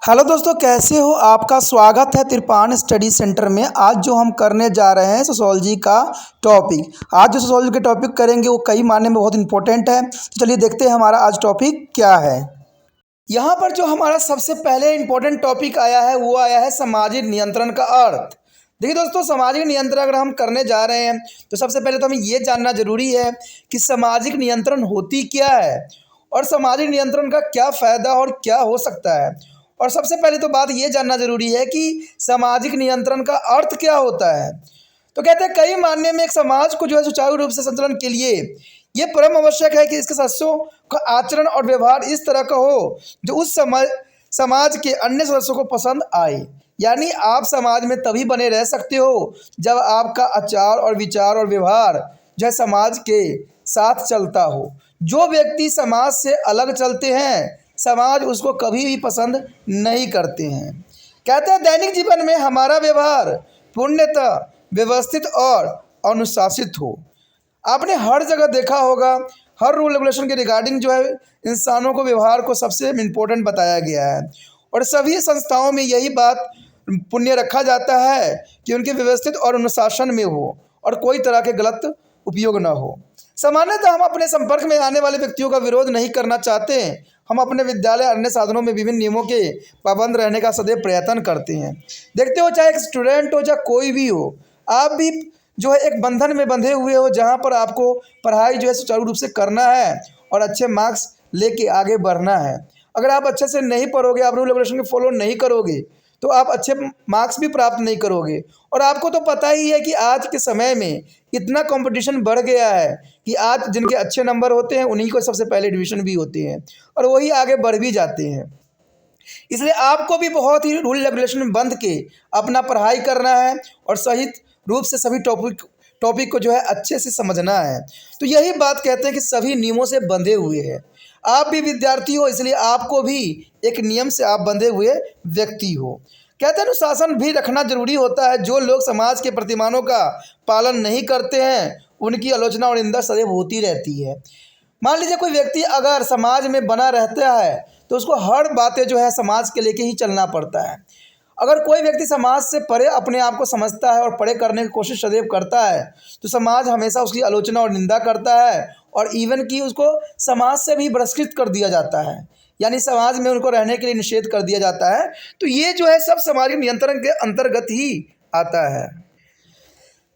Hello दोस्तों, कैसे हो? आपका स्वागत है तिरपान स्टडी सेंटर में। आज जो हम करने जा रहे हैं सोशोलॉजी का टॉपिक। आज जो सोशोलॉजी के टॉपिक करेंगे वो कई मायने में बहुत इंपॉर्टेंट है। तो चलिए देखते हैं हमारा आज टॉपिक क्या है। यहाँ पर जो हमारा सबसे पहले इंपॉर्टेंट टॉपिक आया है वो आया है सामाजिक नियंत्रण का अर्थ। देखिए दोस्तों, सामाजिक नियंत्रण अगर हम करने जा रहे हैं तो सबसे पहले तो हमें ये जानना जरूरी है कि सामाजिक नियंत्रण होती क्या है और सामाजिक नियंत्रण का क्या फ़ायदा और क्या हो सकता है। और सबसे पहले तो बात ये जानना जरूरी है कि सामाजिक नियंत्रण का अर्थ क्या होता है। तो कहते हैं कई मायने में एक समाज को जो है सुचारू रूप से संचालन के लिए ये परम आवश्यक है कि इसके सदस्यों का आचरण और व्यवहार इस तरह का हो जो उस समाज के अन्य सदस्यों को पसंद आए। यानी आप समाज में तभी बने रह सकते हो जब आपका आचार और विचार और व्यवहार जो है समाज के साथ चलता हो। जो व्यक्ति समाज से अलग चलते हैं समाज उसको कभी भी पसंद नहीं करते हैं। कहते हैं दैनिक जीवन में हमारा व्यवहार पूर्णतः व्यवस्थित और अनुशासित हो। आपने हर जगह देखा होगा, हर रूल रेगुलेशन के रिगार्डिंग जो है इंसानों को व्यवहार को सबसे इम्पोर्टेंट बताया गया है। और सभी संस्थाओं में यही बात पुण्य रखा जाता है कि उनके व्यवस्थित और अनुशासन में हो और कोई तरह के गलत उपयोग ना हो। सामान्यतः हम अपने संपर्क में आने वाले व्यक्तियों का विरोध नहीं करना चाहते हैं। हम अपने विद्यालय अन्य साधनों में विभिन्न नियमों के पाबंद रहने का सदैव प्रयत्न करते हैं। देखते हो, चाहे एक स्टूडेंट हो चाहे कोई भी हो, आप भी जो है एक बंधन में बंधे हुए हो जहाँ पर आपको पढ़ाई जो है सुचारू रूप से करना है और अच्छे मार्क्स लेके आगे बढ़ना है। अगर आप अच्छे से नहीं पढ़ोगे, आप रूल रेगुलेशन के फॉलो नहीं करोगे तो आप अच्छे मार्क्स भी प्राप्त नहीं करोगे। और आपको तो पता ही है कि आज के समय में इतना कंपटीशन बढ़ गया है कि आज जिनके अच्छे नंबर होते हैं उन्हीं को सबसे पहले डिवीज़न भी होते हैं और वही आगे बढ़ भी जाते हैं। इसलिए आपको भी बहुत ही रूल रेगुलेशन में बंध के अपना पढ़ाई करना है और सही रूप से सभी टॉपिक को जो है अच्छे से समझना है। तो यही बात कहते हैं कि सभी नियमों से बंधे हुए हैं। आप भी विद्यार्थी हो, इसलिए आपको भी एक नियम से आप बंधे हुए व्यक्ति हो। कहते हैं अनुशासन भी रखना जरूरी होता है। जो लोग समाज के प्रतिमानों का पालन नहीं करते हैं उनकी आलोचना और निंदा सदैव होती रहती है। मान लीजिए कोई व्यक्ति अगर समाज में बना रहता है तो उसको हर बातें जो है समाज के लेके ही चलना पड़ता है। अगर कोई व्यक्ति समाज से परे अपने आप को समझता है और परे करने की कोशिश सदैव करता है तो समाज हमेशा उसकी आलोचना और निंदा करता है और इवन कि उसको समाज से भी बहिष्कृत कर दिया जाता है, यानी समाज में उनको रहने के लिए निषेध कर दिया जाता है। तो ये जो है सब सामाजिक नियंत्रण के अंतर्गत ही आता है।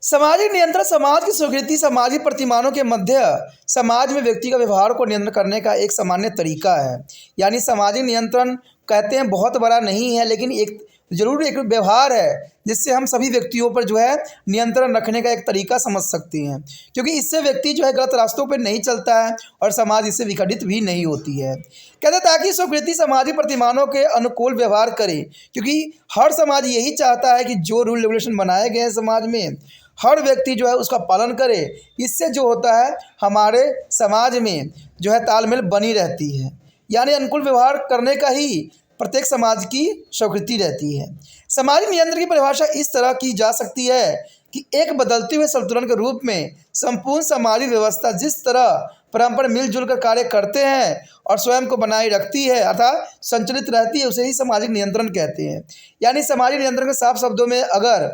सामाजिक नियंत्रण समाज की स्वीकृति सामाजिक प्रतिमानों के मध्य समाज में व्यक्ति का व्यवहार को नियंत्रण करने का एक सामान्य तरीका है। यानी सामाजिक नियंत्रण कहते हैं बहुत बड़ा नहीं है, लेकिन एक जरूर एक व्यवहार है जिससे हम सभी व्यक्तियों पर जो है नियंत्रण रखने का एक तरीका समझ सकते हैं, क्योंकि इससे व्यक्ति जो है गलत रास्तों पर नहीं चलता है और समाज इससे विघटित भी नहीं होती है। कहते हैं ताकि स्वीकृति सामाजिक प्रतिमानों के अनुकूल व्यवहार करे, क्योंकि हर समाज यही चाहता है कि जो रूल रेगुलेशन बनाए गए हैं समाज में हर व्यक्ति जो है उसका पालन करे। इससे जो होता है हमारे समाज में जो है तालमेल बनी रहती है, यानी अनुकूल व्यवहार करने का ही प्रत्येक समाज की स्वीकृति रहती है। सामाजिक नियंत्रण की परिभाषा इस तरह की जा सकती है कि एक बदलते हुए संतुलन के रूप में संपूर्ण सामाजिक व्यवस्था जिस तरह परस्पर मिलजुल कर कार्य करते हैं और स्वयं को बनाए रखती है अर्थात संचालित रहती है, उसे ही सामाजिक नियंत्रण कहते हैं। यानी सामाजिक नियंत्रण के साफ शब्दों में अगर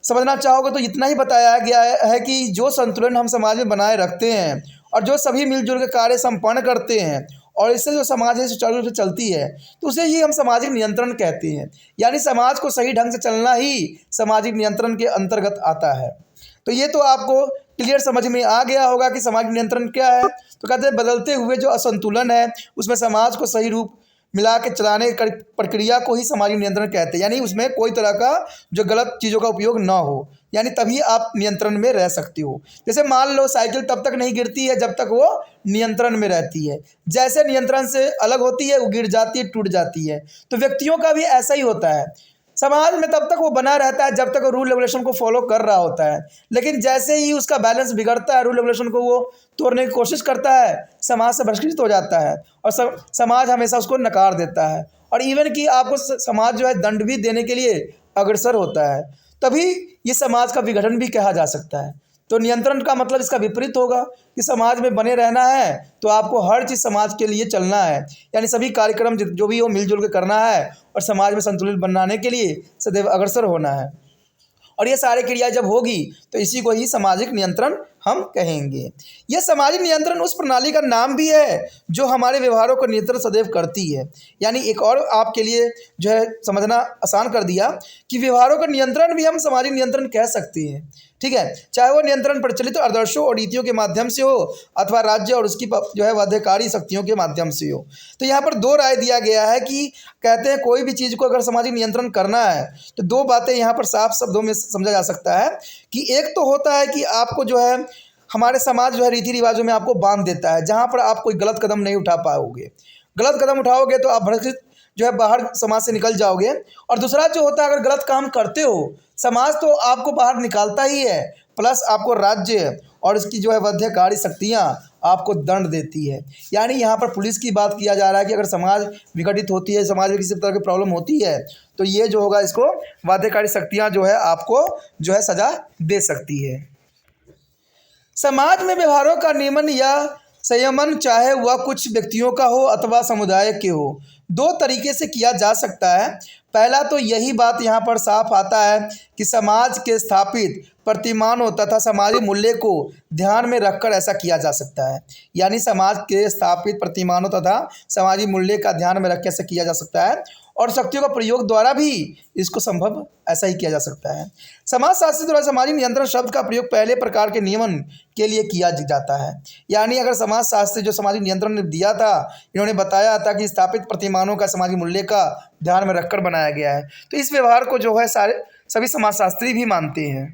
समझना चाहोगे तो इतना ही बताया गया है कि जो संतुलन हम समाज में बनाए रखते हैं और जो सभी मिलजुल के कार्य संपन्न करते हैं और इससे जो समाज है सुचारू रूप से चलती है तो उसे ही हम सामाजिक नियंत्रण कहते हैं। यानी समाज को सही ढंग से चलना ही सामाजिक नियंत्रण के अंतर्गत आता है। तो ये तो आपको क्लियर समझ में आ गया होगा कि सामाजिक नियंत्रण क्या है। तो कहते हैं बदलते हुए जो असंतुलन है उसमें समाज को सही रूप मिला के चलाने की प्रक्रिया को ही सामाजिक नियंत्रण कहते हैं। यानी उसमें कोई तरह का जो गलत चीज़ों का उपयोग ना हो, यानी तभी आप नियंत्रण में रह सकते हो। जैसे मान लो साइकिल तब तक नहीं गिरती है जब तक वो नियंत्रण में रहती है, जैसे नियंत्रण से अलग होती है वो गिर जाती है, टूट जाती है। तो व्यक्तियों का भी ऐसा ही होता है। समाज में तब तक वो बना रहता है जब तक वो रूल रेगुलेशन को फॉलो कर रहा होता है, लेकिन जैसे ही उसका बैलेंस बिगड़ता है, रूल रेगुलेशन को वो तोड़ने की कोशिश करता है, समाज से बहिष्कृत हो जाता है और समाज हमेशा उसको नकार देता है और इवन कि आपको समाज जो है दंड भी देने के लिए अग्रसर होता है। तभी ये समाज का विघटन भी कहा जा सकता है। तो नियंत्रण का मतलब इसका विपरीत होगा कि समाज में बने रहना है तो आपको हर चीज़ समाज के लिए चलना है, यानी सभी कार्यक्रम जो भी हो मिलजुल के करना है और समाज में संतुलित बनाने के लिए सदैव अग्रसर होना है। और ये सारी क्रिया जब होगी तो इसी को ही सामाजिक नियंत्रण हम कहेंगे। यह सामाजिक नियंत्रण उस प्रणाली का नाम भी है जो हमारे व्यवहारों को नियंत्रण सदैव करती है। यानी एक और आपके लिए जो है समझना आसान कर दिया कि व्यवहारों का नियंत्रण भी हम सामाजिक नियंत्रण कह सकते हैं। ठीक है, चाहे वो नियंत्रण प्रचलित आदर्शों और नीतियों के माध्यम से हो अथवा राज्य और उसकी जो है बाध्यकारी शक्तियों के माध्यम से हो। तो यहाँ पर दो राय दिया गया है कि कहते हैं कोई भी चीज़ को अगर सामाजिक नियंत्रण करना है तो दो बातें यहाँ पर साफ शब्दों में समझा जा सकता है कि एक तो होता है कि आपको जो है हमारे समाज जो है रीति रिवाजों में आपको बांध देता है, जहाँ पर आप कोई गलत कदम नहीं उठा पाओगे। गलत कदम उठाओगे तो आप भ्रष्ट जो है बाहर समाज से निकल जाओगे। और दूसरा जो होता है अगर गलत काम करते हो समाज तो आपको बाहर निकालता ही है, प्लस आपको राज्य और इसकी जो है बाध्यकारी शक्तियाँ आपको दंड देती है। यानी यहाँ पर पुलिस की बात किया जा रहा है कि अगर समाज विघटित होती है, समाज में किसी तरह की प्रॉब्लम होती है तो ये जो होगा इसको बाध्यकारी शक्तियाँ जो है आपको जो है सज़ा दे सकती है। समाज में व्यवहारों का नियमन या संयमन चाहे वह कुछ व्यक्तियों का हो अथवा समुदाय के हो, दो तरीके से किया जा सकता है। पहला तो यही बात यहाँ पर साफ आता है कि समाज के स्थापित प्रतिमानों तथा सामाजिक मूल्य को ध्यान में रखकर ऐसा किया जा सकता है। यानी समाज के स्थापित प्रतिमानों तथा सामाजिक मूल्य का ध्यान में रख के ऐसा किया जा सकता है और शक्तियों का प्रयोग द्वारा भी इसको संभव ऐसा ही किया जा सकता है। समाजशास्त्री द्वारा सामाजिक नियंत्रण शब्द का प्रयोग पहले प्रकार के नियमन के लिए किया जाता है। यानी अगर समाजशास्त्री जो सामाजिक नियंत्रण ने दिया था, इन्होंने बताया था कि स्थापित प्रतिमानों का सामाजिक मूल्य का ध्यान में रखकर बनाया गया है, तो इस व्यवहार को जो है सभी समाजशास्त्री भी मानते हैं।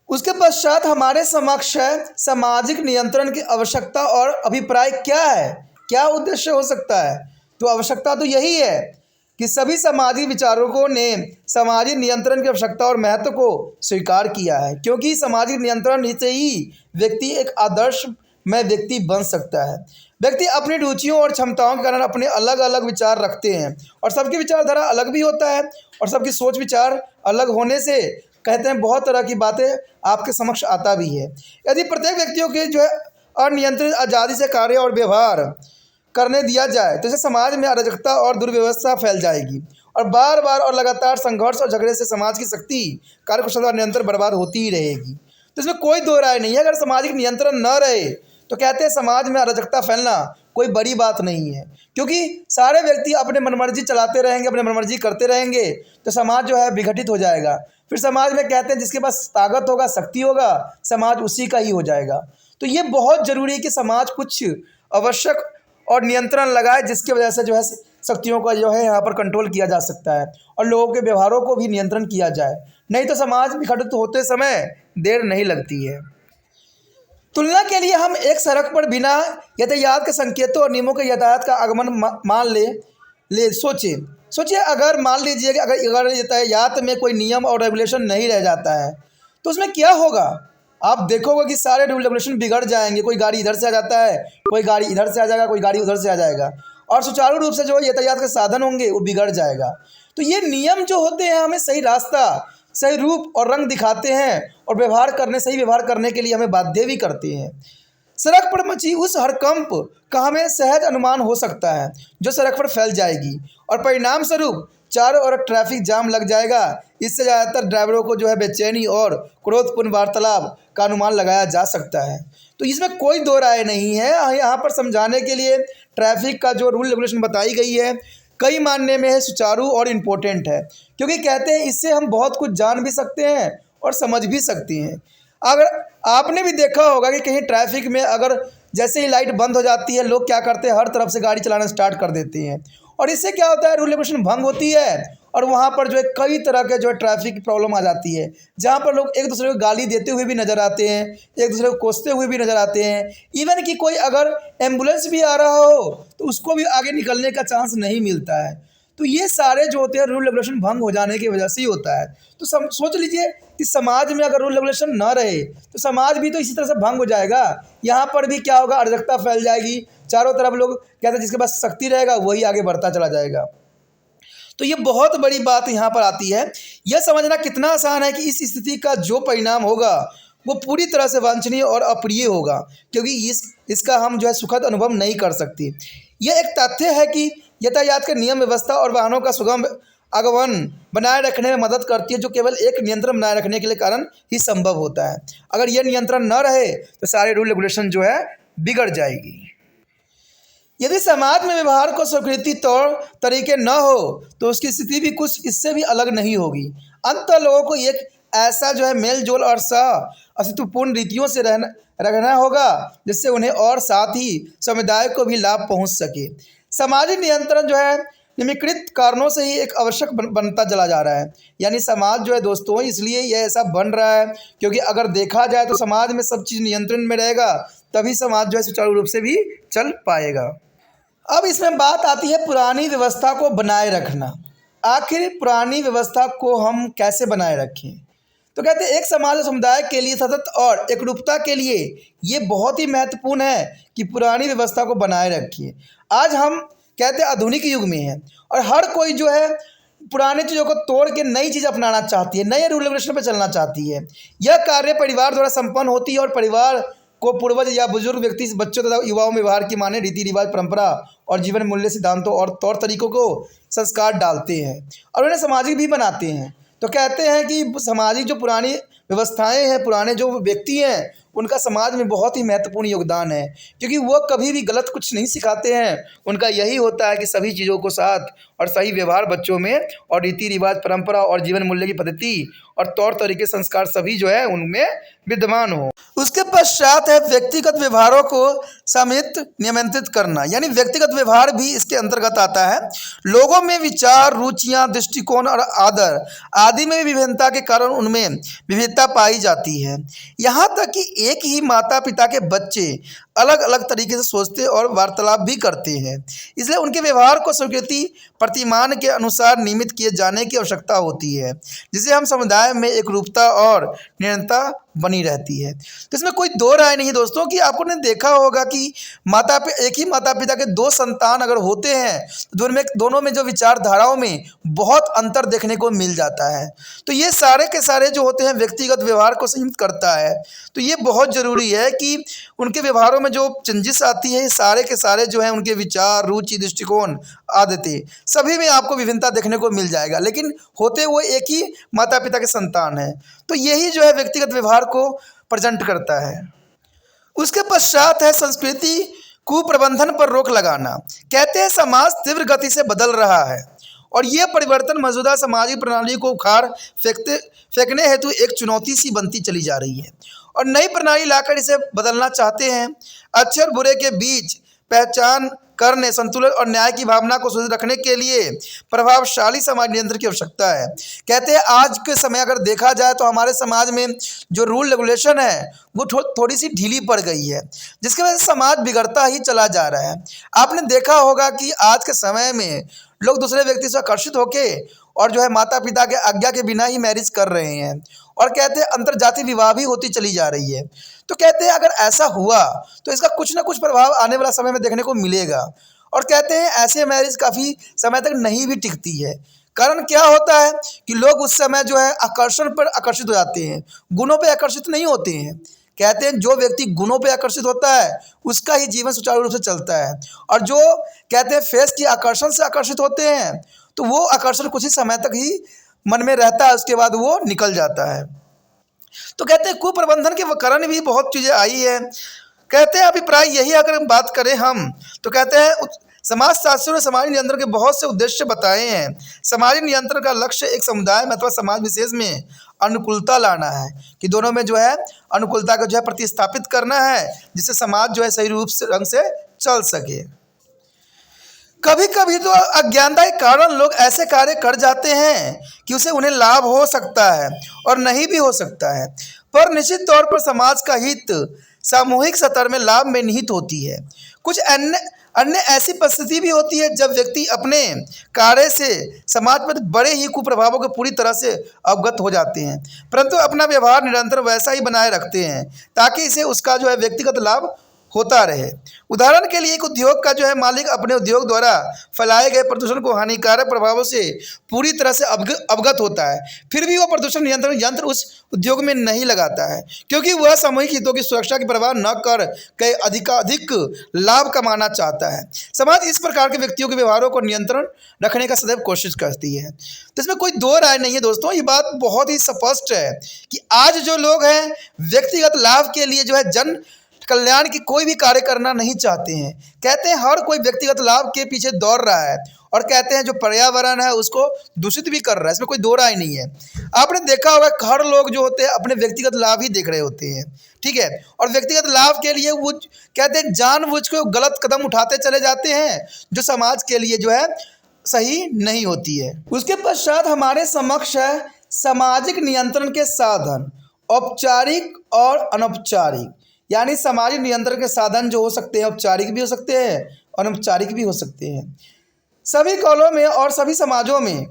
उसके पश्चात हमारे समक्ष है सामाजिक नियंत्रण की आवश्यकता और अभिप्राय क्या है, क्या उद्देश्य हो सकता है। तो आवश्यकता तो यही है कि सभी सामाजिक विचारकों ने सामाजिक नियंत्रण की आवश्यकता और महत्व को स्वीकार किया है, क्योंकि सामाजिक नियंत्रण से ही व्यक्ति एक आदर्श में व्यक्ति बन सकता है। व्यक्ति अपनी रुचियों और क्षमताओं के कारण अपने अलग अलग विचार रखते हैं और सबकी विचारधारा अलग भी होता है और सबकी सोच विचार अलग होने से कहते हैं बहुत तरह की बातें आपके समक्ष आता भी है। यदि प्रत्येक व्यक्तियों के जो है अनियंत्रित आज़ादी से कार्य और व्यवहार करने दिया जाए तो इससे समाज में अराजकता और दुर्व्यवस्था फैल जाएगी और बार बार और लगातार संघर्ष और झगड़े से समाज की शक्ति कार्यकुशलता और नियंत्रण बर्बाद होती ही रहेगी। तो इसमें कोई दो राय नहीं है, अगर सामाजिक नियंत्रण न रहे तो कहते हैं समाज में अराजकता फैलना कोई बड़ी बात नहीं है, क्योंकि सारे व्यक्ति अपने मनमर्जी चलाते रहेंगे, अपने मनमर्जी करते रहेंगे तो समाज जो है विघटित हो जाएगा। फिर समाज में कहते हैं जिसके पास ताकत होगा, शक्ति होगा, समाज उसी का ही हो जाएगा। तो ये बहुत ज़रूरी है कि समाज कुछ आवश्यक और नियंत्रण लगाए जिसकी वजह से जो है शक्तियों का जो है यहाँ पर कंट्रोल किया जा सकता है और लोगों के व्यवहारों को भी नियंत्रण किया जाए, नहीं तो समाज विघटित होते समय देर नहीं लगती है। तुलना के लिए हम एक सड़क पर बिना यातायात के संकेतों और नियमों के यातायात का आगमन मान ले सोचिए अगर मान लीजिए कि अगर यातायात में कोई नियम और रेगुलेशन नहीं रह जाता है तो उसमें क्या होगा। आप देखोगे कि सारे रूल रेगुलेशन बिगड़ जाएंगे, कोई गाड़ी इधर से आ जाता है, कोई गाड़ी इधर से आ जाएगा, कोई गाड़ी उधर से आ जाएगा और सुचारू रूप से जो यातायात के साधन होंगे वो बिगड़ जाएगा। तो ये नियम जो होते हैं हमें सही रास्ता, सही रूप और रंग दिखाते हैं और सही व्यवहार करने के लिए हमें बाध्य भी करते हैं। सड़क पर मची उस हड़कंप का हमें सहज अनुमान हो सकता है जो सड़क पर फैल जाएगी और परिणाम स्वरूप चारों ओर ट्रैफिक जाम लग जाएगा। इससे ज़्यादातर ड्राइवरों को जो है बेचैनी और क्रोधपूर्ण वार्तालाप का अनुमान लगाया जा सकता है। तो इसमें कोई दो राय नहीं है। यहाँ पर समझाने के लिए ट्रैफिक का जो रूल रेगुलेशन बताई गई है कई मानने में है सुचारू और इम्पोर्टेंट है, क्योंकि कहते हैं इससे हम बहुत कुछ जान भी सकते हैं और समझ भी सकते हैं। अगर आपने भी देखा होगा कि कहीं ट्रैफिक में अगर जैसे ही लाइट बंद हो जाती है लोग क्या करते हैं, हर तरफ से गाड़ी चलाना स्टार्ट कर देते हैं और इससे क्या होता है रूल रेगुलेशन भंग होती है और वहाँ पर जो है कई तरह के जो है ट्रैफिक की प्रॉब्लम आ जाती है, जहाँ पर लोग एक दूसरे को गाली देते हुए भी नज़र आते हैं, एक दूसरे को कोसते हुए भी नज़र आते हैं। इवन कि कोई अगर एम्बुलेंस भी आ रहा हो तो उसको भी आगे निकलने का चांस नहीं मिलता है। तो ये सारे जो होते हैं रूल रेगुलेशन भंग हो जाने की वजह से ही होता है। तो सोच लीजिए कि समाज में अगर रूल रेगुलेशन ना रहे तो समाज भी तो इसी तरह से भंग हो जाएगा। यहाँ पर भी क्या होगा, अराजकता फैल जाएगी, चारों तरफ लोग कहते हैं जिसके पास शक्ति रहेगा वही आगे बढ़ता चला जाएगा। तो ये बहुत बड़ी बात यहाँ पर आती है। यह समझना कितना आसान है कि इस स्थिति का जो परिणाम होगा वो पूरी तरह से वांछनीय और अप्रिय होगा, क्योंकि इसका हम जो है सुखद अनुभव नहीं कर सकते। यह एक तथ्य है कि यातायात के नियम व्यवस्था और वाहनों का सुगम आगमन बनाए रखने में मदद करती है, जो केवल एक नियंत्रण बनाए रखने के लिए कारण ही संभव होता है। अगर यह नियंत्रण न रहे तो सारे रूल रेगुलेशन जो है बिगड़ जाएगी। यदि समाज में व्यवहार को स्वीकृति तौर तरीके न हो तो उसकी स्थिति भी कुछ इससे भी अलग नहीं होगी। अंततः लोगों को एक ऐसा जो है मेल जोल और अस्तित्वपूर्ण रीतियों से रहना होगा जिससे उन्हें और साथ ही समुदाय को भी लाभ पहुंच सके। सामाजिक नियंत्रण जो है निम्नलिखित कारणों से ही एक आवश्यक बनता चला जा रहा है। यानी समाज जो है दोस्तों, इसलिए यह ऐसा बन रहा है क्योंकि अगर देखा जाए तो समाज में सब चीज़ नियंत्रण में रहेगा, तभी समाज जो है सुचारू रूप से भी चल पाएगा। अब इसमें बात आती है पुरानी व्यवस्था को बनाए रखना। आखिर पुरानी व्यवस्था को हम कैसे बनाए रखें? तो कहते हैं एक समाज और समुदाय के लिए सतत और एकरूपता के लिए ये बहुत ही महत्वपूर्ण है कि पुरानी व्यवस्था को बनाए रखिए। आज हम कहते हैं आधुनिक युग में है और हर कोई जो है पुरानी चीज़ों को तोड़ के नई चीज़ अपनाना चाहती है, नए रूल रेगुलेशन पर चलना चाहती है। यह कार्य परिवार द्वारा संपन्न होती है और परिवार को पूर्वज या बुजुर्ग व्यक्ति बच्चों तथा युवाओं में व्यवहार की माने रीति रिवाज, परंपरा और जीवन मूल्य, सिद्धांतों और तौर तरीकों को संस्कार डालते हैं और उन्हें सामाजिक भी बनाते हैं। तो कहते हैं कि सामाजिक जो पुरानी व्यवस्थाएं हैं, पुराने जो व्यक्ति हैं, उनका समाज में बहुत ही महत्वपूर्ण योगदान है, क्योंकि वो कभी भी गलत कुछ नहीं सिखाते हैं। उनका यही होता है कि सभी चीज़ों को साथ और सही व्यवहार बच्चों में और रीति रिवाज, परंपरा और जीवन मूल्य की पद्धति और तौर तरीके, संस्कार सभी जो है उनमें विद्यमान हो। उसके पश्चात है व्यक्तिगत व्यवहारों को समित नियंत्रित करना, यानी व्यक्तिगत व्यवहार भी इसके अंतर्गत आता है। लोगों में विचार, रुचियां, दृष्टिकोण और आदर आदि में विभिन्नता के कारण उनमें विविधता पाई जाती है। यहाँ तक कि एक ही माता पिता के बच्चे अलग अलग तरीके से सोचते और वार्तालाप भी करते हैं। इसलिए उनके व्यवहार को स्वीकृति प्रतिमान के अनुसार नियमित किए जाने की आवश्यकता होती है, जिससे हम समुदाय में एकरूपता और निरंतरता बनी रहती है। तो इसमें कोई दो राय नहीं दोस्तों कि आपको ने देखा होगा कि एक ही माता पिता के दो संतान अगर होते हैं तो दोनों में जो विचारधाराओं में बहुत अंतर देखने को मिल जाता है। तो ये सारे के सारे जो होते हैं व्यक्तिगत व्यवहार को सीमित करता है। तो ये बहुत ज़रूरी है कि उनके व्यवहारों में जो चेंजेस आती है, ये सारे के सारे जो हैं उनके विचार, रुचि, दृष्टिकोण, आदतें सभी में आपको विभिन्नता देखने को मिल जाएगा, लेकिन होते वो एक ही माता पिता के संतान हैं। तो यही जो है व्यक्तिगत व्यवहार को प्रेजेंट करता है। उसके पश्चात है संस्कृति कुप्रबंधन पर रोक लगाना। कहते हैं समाज तीव्र गति से बदल रहा है और ये परिवर्तन मौजूदा सामाजिक प्रणाली को उखाड़ फेंकने हेतु एक चुनौती सी बनती चली जा रही है और नई प्रणाली लाकर इसे बदलना चाहते हैं। अच्छे और बुरे के बीच पहचान करने, संतुलन और न्याय की भावना को सुदृढ़ रखने के लिए प्रभावशाली समाज नियंत्रण की आवश्यकता है। कहते हैं आज के समय अगर देखा जाए तो हमारे समाज में जो रूल रेगुलेशन है वो थोड़ी सी ढीली पड़ गई है, जिसकी वजह से समाज बिगड़ता ही चला जा रहा है। आपने देखा होगा कि आज के समय में लोग दूसरे व्यक्ति से आकर्षित होके और जो है माता पिता के आज्ञा के बिना ही मैरिज कर रहे हैं और कहते हैं अंतरजातीय विवाह भी होती चली जा रही है। तो कहते हैं अगर ऐसा हुआ तो इसका कुछ ना कुछ प्रभाव आने वाला समय में देखने को मिलेगा और कहते हैं ऐसे मैरिज काफ़ी समय तक नहीं भी टिकती है। कारण क्या होता है कि लोग उस समय जो है आकर्षण पर आकर्षित हो जाते हैं, गुणों पर आकर्षित नहीं होते हैं। कहते हैं जो व्यक्ति गुणों पे आकर्षित होता है उसका ही जीवन सुचारू रूप से चलता है और जो कहते हैं फेस की आकर्षण से आकर्षित होते हैं तो वो आकर्षण कुछ ही समय तक ही मन में रहता है, उसके बाद वो निकल जाता है। तो कहते हैं कुप्रबंधन के कारण भी बहुत चीज़ें आई है। कहते हैं अभिप्राय यही अगर बात करें हम तो कहते हैं समाज शास्त्रियों ने सामाजिक नियंत्रण के बहुत से उद्देश्य बताए हैं। सामाजिक नियंत्रण का लक्ष्य एक समुदाय में अथवा समाज विशेष में अनुकूलता लाना है कि दोनों में जो है अनुकूलता को जो है प्रतिस्थापित करना है, जिससे समाज जो है सही रूप से रंग से चल सके। कभी कभी तो अज्ञानता के कारण लोग ऐसे कार्य कर जाते हैं कि उसे उन्हें लाभ हो सकता है और नहीं भी हो सकता है, पर निश्चित तौर पर समाज का हित सामूहिक स्तर में लाभ में निहित होती है। कुछ अन्य ऐसी परिस्थिति भी होती है जब व्यक्ति अपने कार्य से समाज पर बड़े ही कुप्रभावों के पूरी तरह से अवगत हो जाते हैं, परंतु अपना व्यवहार निरंतर वैसा ही बनाए रखते हैं ताकि इसे उसका जो है व्यक्तिगत लाभ होता रहे। उदाहरण के लिए एक उद्योग का जो है मालिक अपने उद्योग द्वारा फैलाए गए प्रदूषण को हानिकारक प्रभावों से पूरी तरह से अवगत होता है, फिर भी वह प्रदूषण नियंत्रण यंत्र उस उद्योग में नहीं लगाता है, क्योंकि वह सामूहिक हितों की सुरक्षा की परवाह न कर के अधिकाधिक लाभ कमाना चाहता है। समाज इस प्रकार के व्यक्तियों के व्यवहारों को नियंत्रण रखने का सदैव कोशिश करती है। तो इसमें कोई दो राय नहीं है दोस्तों, ये बात बहुत ही स्पष्ट है कि आज जो लोग हैं व्यक्तिगत लाभ के लिए जो है जन कल्याण की कोई भी कार्य करना नहीं चाहते हैं। कहते हैं हर कोई व्यक्तिगत लाभ के पीछे दौड़ रहा है, और कहते हैं जो पर्यावरण है उसको दूषित भी कर रहा है। इसमें कोई दो राय नहीं है। आपने देखा होगा हर लोग जो होते हैं अपने व्यक्तिगत लाभ ही देख रहे होते हैं, ठीक है, और व्यक्तिगत लाभ के लिए वो कहते हैं जानबूझ के गलत कदम उठाते चले जाते हैं, जो समाज के लिए जो है सही नहीं होती है। उसके पश्चात हमारे समक्ष है सामाजिक नियंत्रण के साधन, औपचारिक और अनौपचारिक। यानी सामाजिक नियंत्रण के साधन जो हो सकते हैं औपचारिक भी हो सकते हैं, अनौपचारिक भी हो सकते हैं। सभी कौलों में और सभी समाजों में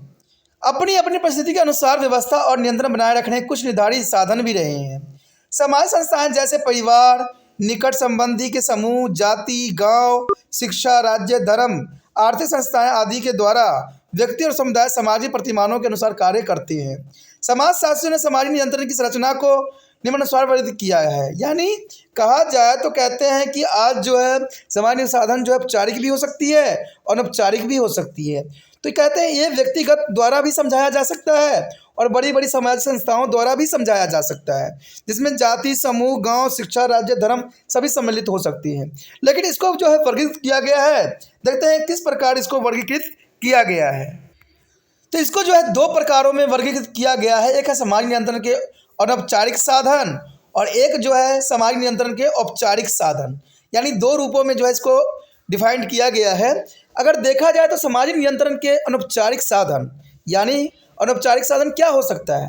अपनी अपनी परिस्थिति के अनुसार व्यवस्था और नियंत्रण बनाए रखने के कुछ निर्धारित साधन भी रहे हैं। समाज संस्थाएं जैसे परिवार, निकट संबंधी के समूह, जाति, गांव, शिक्षा, राज्य, धर्म, आर्थिक संस्थाएं आदि के द्वारा व्यक्ति और समुदाय सामाजिक प्रतिमानों के अनुसार कार्य करते हैं। समाजशास्त्रियों ने सामाजिक नियंत्रण की संरचना को निम्नानुसार वर्णित किया है। यानी कहा जाए तो कहते हैं कि आज जो है सामाजिक साधन जो है औपचारिक भी हो सकती है, अनौपचारिक भी हो सकती है। तो कहते हैं ये व्यक्तिगत द्वारा भी समझाया जा सकता है और बड़ी बड़ी सामाजिक संस्थाओं द्वारा भी समझाया जा सकता है, जिसमें जाति, समूह, गांव, शिक्षा, राज्य, धर्म सभी सम्मिलित हो सकती हैं। लेकिन इसको जो है वर्गीकृत किया गया है, देखते हैं किस प्रकार इसको वर्गीकृत किया गया है। तो इसको जो है दो प्रकारों में वर्गीकृत किया गया है। एक है समाज नियंत्रण के अनौपचारिक साधन और एक जो है समाज नियंत्रण के औपचारिक साधन। यानी दो रूपों में जो है इसको डिफाइंड किया गया है। अगर देखा जाए तो सामाजिक नियंत्रण के अनौपचारिक साधन, यानी अनौपचारिक साधन क्या हो सकता है?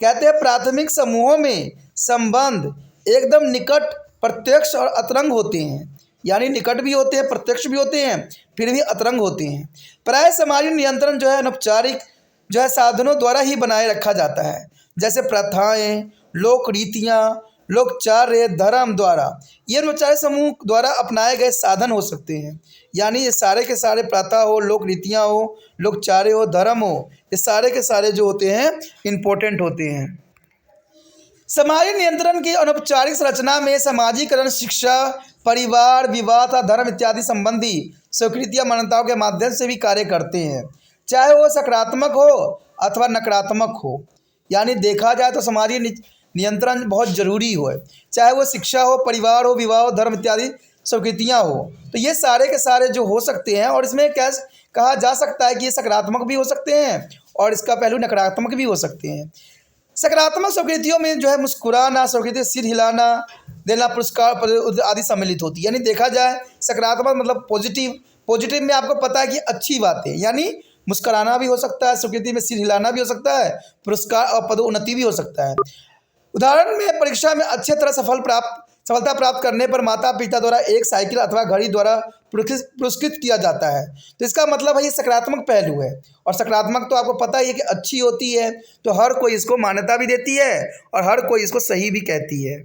कहते हैं प्राथमिक समूहों में संबंध एकदम निकट, प्रत्यक्ष और अतरंग होते हैं। यानी निकट भी होते हैं, प्रत्यक्ष भी होते हैं, फिर भी अतरंग होते हैं। प्राय सामाजिक नियंत्रण जो है अनौपचारिक जो है साधनों द्वारा ही बनाए रखा जाता है, जैसे प्रथाएं, लोक रीतियाँ, लोकचार्य, धर्म द्वारा। ये अनौपचारिक समूह द्वारा अपनाए गए साधन हो सकते हैं। यानी ये सारे के सारे प्रथा हो, लोक रीतियाँ हो, लोकचार्य हो, धर्म हो, ये सारे के सारे जो होते हैं इम्पोर्टेंट होते हैं। सामाजिक नियंत्रण की अनौपचारिक संरचना में समाजीकरण, शिक्षा, परिवार, विवाह तथा धर्म इत्यादि संबंधी स्वीकृतियाँ मान्यताओं के माध्यम से भी कार्य करते हैं, चाहे वो सकारात्मक हो अथवा नकारात्मक हो। यानी देखा जाए तो सामाजिक नियंत्रण बहुत जरूरी हो, चाहे वो शिक्षा हो, परिवार हो, विवाह हो, धर्म इत्यादि स्वीकृतियाँ हो। तो ये सारे के सारे जो हो सकते हैं, और इसमें क्या कहा जा सकता है कि ये सकारात्मक भी हो सकते हैं और इसका पहलू नकारात्मक भी हो सकते हैं। सकारात्मक स्वीकृतियों में जो है मुस्कुराना, स्वीकृति, सिर हिलाना, देना, पुरस्कार आदि सम्मिलित होती है। यानी देखा जाए सकारात्मक मतलब पॉजिटिव, पॉजिटिव में आपको पता है कि अच्छी बातें, यानी मुस्कुराना भी हो सकता है, स्वीकृति में सिर हिलाना भी हो सकता है, पुरस्कार और पदोन्नति भी हो सकता है। उदाहरण में परीक्षा में अच्छे तरह सफलता प्राप्त करने पर माता पिता द्वारा एक साइकिल अथवा घड़ी द्वारा पुरस्कृत किया जाता है। तो इसका मतलब है ये सकारात्मक पहलू है, और सकारात्मक तो आपको पता ही है कि अच्छी होती है, तो हर कोई इसको मान्यता भी देती है और हर कोई इसको सही भी कहती है।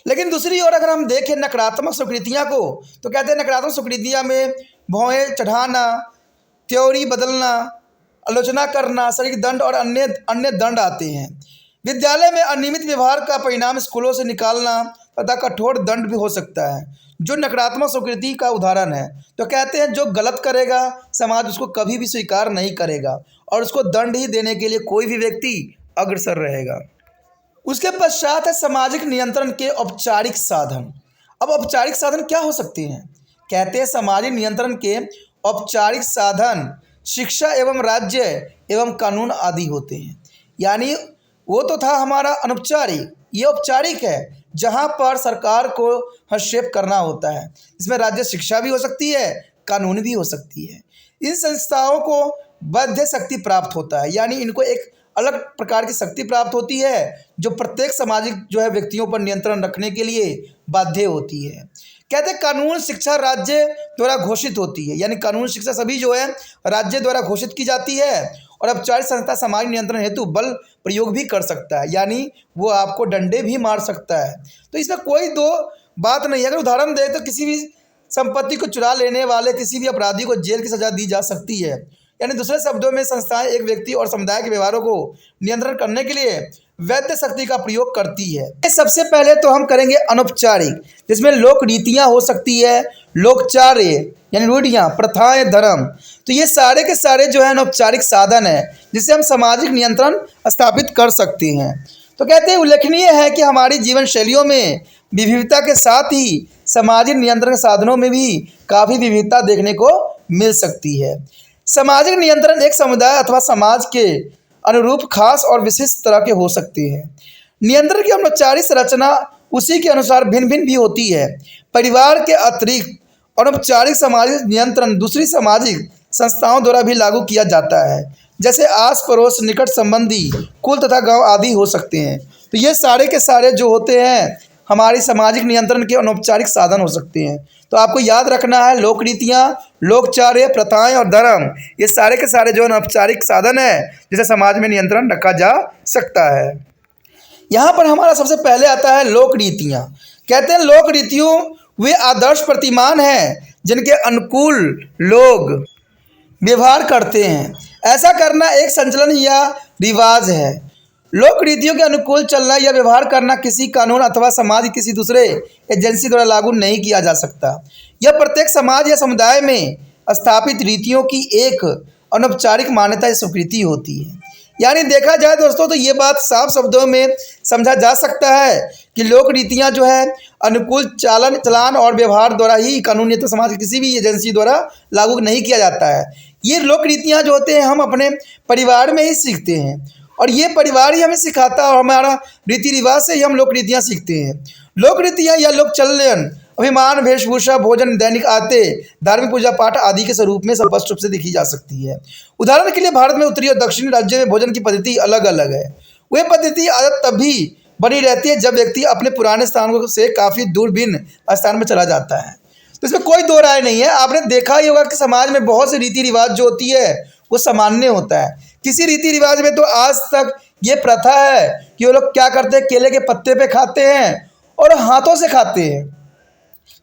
लेकिन दूसरी ओर अगर हम देखें नकारात्मक स्वीकृतियाँ को, तो कहते हैं नकारात्मक स्वीकृतियाँ में भौहें चढ़ाना, त्योरी बदलना, आलोचना करना, शारीरिक दंड और अन्य दंड आते हैं। विद्यालय में अनियमित व्यवहार का परिणाम स्कूलों से निकालना तथा कठोर दंड भी हो सकता है, जो नकारात्मक स्वीकृति का उदाहरण है। तो कहते हैं जो गलत करेगा समाज उसको कभी भी स्वीकार नहीं करेगा और उसको दंड ही देने के लिए कोई भी व्यक्ति अग्रसर रहेगा। उसके पश्चात है सामाजिक नियंत्रण के औपचारिक साधन। अब औपचारिक साधन क्या हो सकते हैं? कहते हैं सामाजिक नियंत्रण के औपचारिक साधन शिक्षा एवं राज्य एवं कानून आदि होते हैं। यानी वो तो था हमारा अनौपचारिक, ये औपचारिक है जहाँ पर सरकार को हस्तक्षेप करना होता है। इसमें राज्य शिक्षा भी हो सकती है, कानून भी हो सकती है। इन संस्थाओं को बाध्य शक्ति प्राप्त होता है, यानी इनको एक अलग प्रकार की शक्ति प्राप्त होती है जो प्रत्येक सामाजिक जो है व्यक्तियों पर नियंत्रण रखने के लिए बाध्य होती है। कहते हैं कानून शिक्षा राज्य द्वारा घोषित होती है, यानी कानून शिक्षा सभी जो है राज्य द्वारा घोषित की जाती है। और औपचारिक संस्था सामाजिक नियंत्रण हेतु बल प्रयोग भी कर सकता है, यानी वो आपको डंडे भी मार सकता है। तो इसमें कोई दो बात नहीं है। अगर उदाहरण दें तो किसी भी संपत्ति को चुरा लेने वाले किसी भी अपराधी को जेल की सजा दी जा सकती है। यानी दूसरे शब्दों में संस्थाएं एक व्यक्ति और समुदाय के व्यवहारों को नियंत्रण करने के लिए वैध शक्ति का प्रयोग करती है। सबसे पहले तो हम करेंगे अनौपचारिक, जिसमें लोक नीतियाँ हो सकती है, लोकचार्य यानी रूढ़ियाँ, प्रथाएं, धर्म। तो ये सारे के सारे जो है अनौपचारिक साधन है जिससे हम सामाजिक नियंत्रण स्थापित कर सकते हैं। तो कहते हैं उल्लेखनीय है कि हमारी जीवन शैलियों में विविधता के साथ ही सामाजिक नियंत्रण साधनों में भी काफ़ी विविधता देखने को मिल सकती है। सामाजिक नियंत्रण एक समुदाय अथवा समाज के अनुरूप खास और विशिष्ट तरह के हो सकते हैं। नियंत्रण की अनौपचारिक संरचना उसी के अनुसार भिन्न भिन्न भी होती है। परिवार के अतिरिक्त अनौपचारिक सामाजिक नियंत्रण दूसरी सामाजिक संस्थाओं द्वारा भी लागू किया जाता है, जैसे आस पड़ोस, निकट संबंधी, कुल तथा गांव आदि हो सकते हैं। तो ये सारे के सारे जो होते हैं हमारी सामाजिक नियंत्रण के अनौपचारिक साधन हो सकते हैं। तो आपको याद रखना है लोक नीतियाँ, लोकचार्य, प्रथाएं और धर्म, ये सारे के सारे जो अनौपचारिक साधन है जिसे समाज में नियंत्रण रखा जा सकता है। यहाँ पर हमारा सबसे पहले आता है लोक नीतियाँ। कहते हैं लोक नीतियों वे आदर्श प्रतिमान हैं जिनके अनुकूल लोग व्यवहार करते हैं। ऐसा करना एक संचलन या रिवाज है। लोक रीतियों के अनुकूल चलना या व्यवहार करना किसी कानून अथवा समाज की किसी दूसरे एजेंसी द्वारा लागू नहीं किया जा सकता। यह प्रत्येक समाज या समुदाय में स्थापित रीतियों की एक अनौपचारिक मान्यता या स्वीकृति होती है। यानी देखा जाए दोस्तों तो ये बात साफ शब्दों में समझा जा सकता है कि लोक रीतियाँ जो है अनुकूल चलान और व्यवहार द्वारा ही कानून या तो समाज की किसी भी एजेंसी द्वारा लागू नहीं किया जाता है। ये लोक रीतियाँ जो होते हैं हम अपने परिवार में ही सीखते हैं और ये परिवार ही हमें सिखाता है और हमारा रीति रिवाज से ही हम लोक रीतियाँ सीखते हैं। लोक रीतियाँ या लोक चलन अभिमान, वेशभूषा, भोजन, दैनिक आते, धार्मिक पूजा पाठ आदि के स्वरूप में स्पष्ट रूप से देखी जा सकती है। उदाहरण के लिए भारत में उत्तरी और दक्षिणी राज्यों में भोजन की पद्धति अलग अलग है। वह पद्धति आदत तभी बनी रहती है जब व्यक्ति अपने पुराने स्थानों से काफ़ी दूर भिन्न स्थान में चला जाता है। तो इसमें कोई दो राय नहीं है। आपने देखा ही होगा कि समाज में बहुत सी रीति रिवाज जो होती है वो सामान्य होता है। किसी रीति रिवाज में तो आज तक ये प्रथा है कि वो लोग क्या करते हैं, केले के पत्ते पे खाते हैं और हाथों से खाते हैं,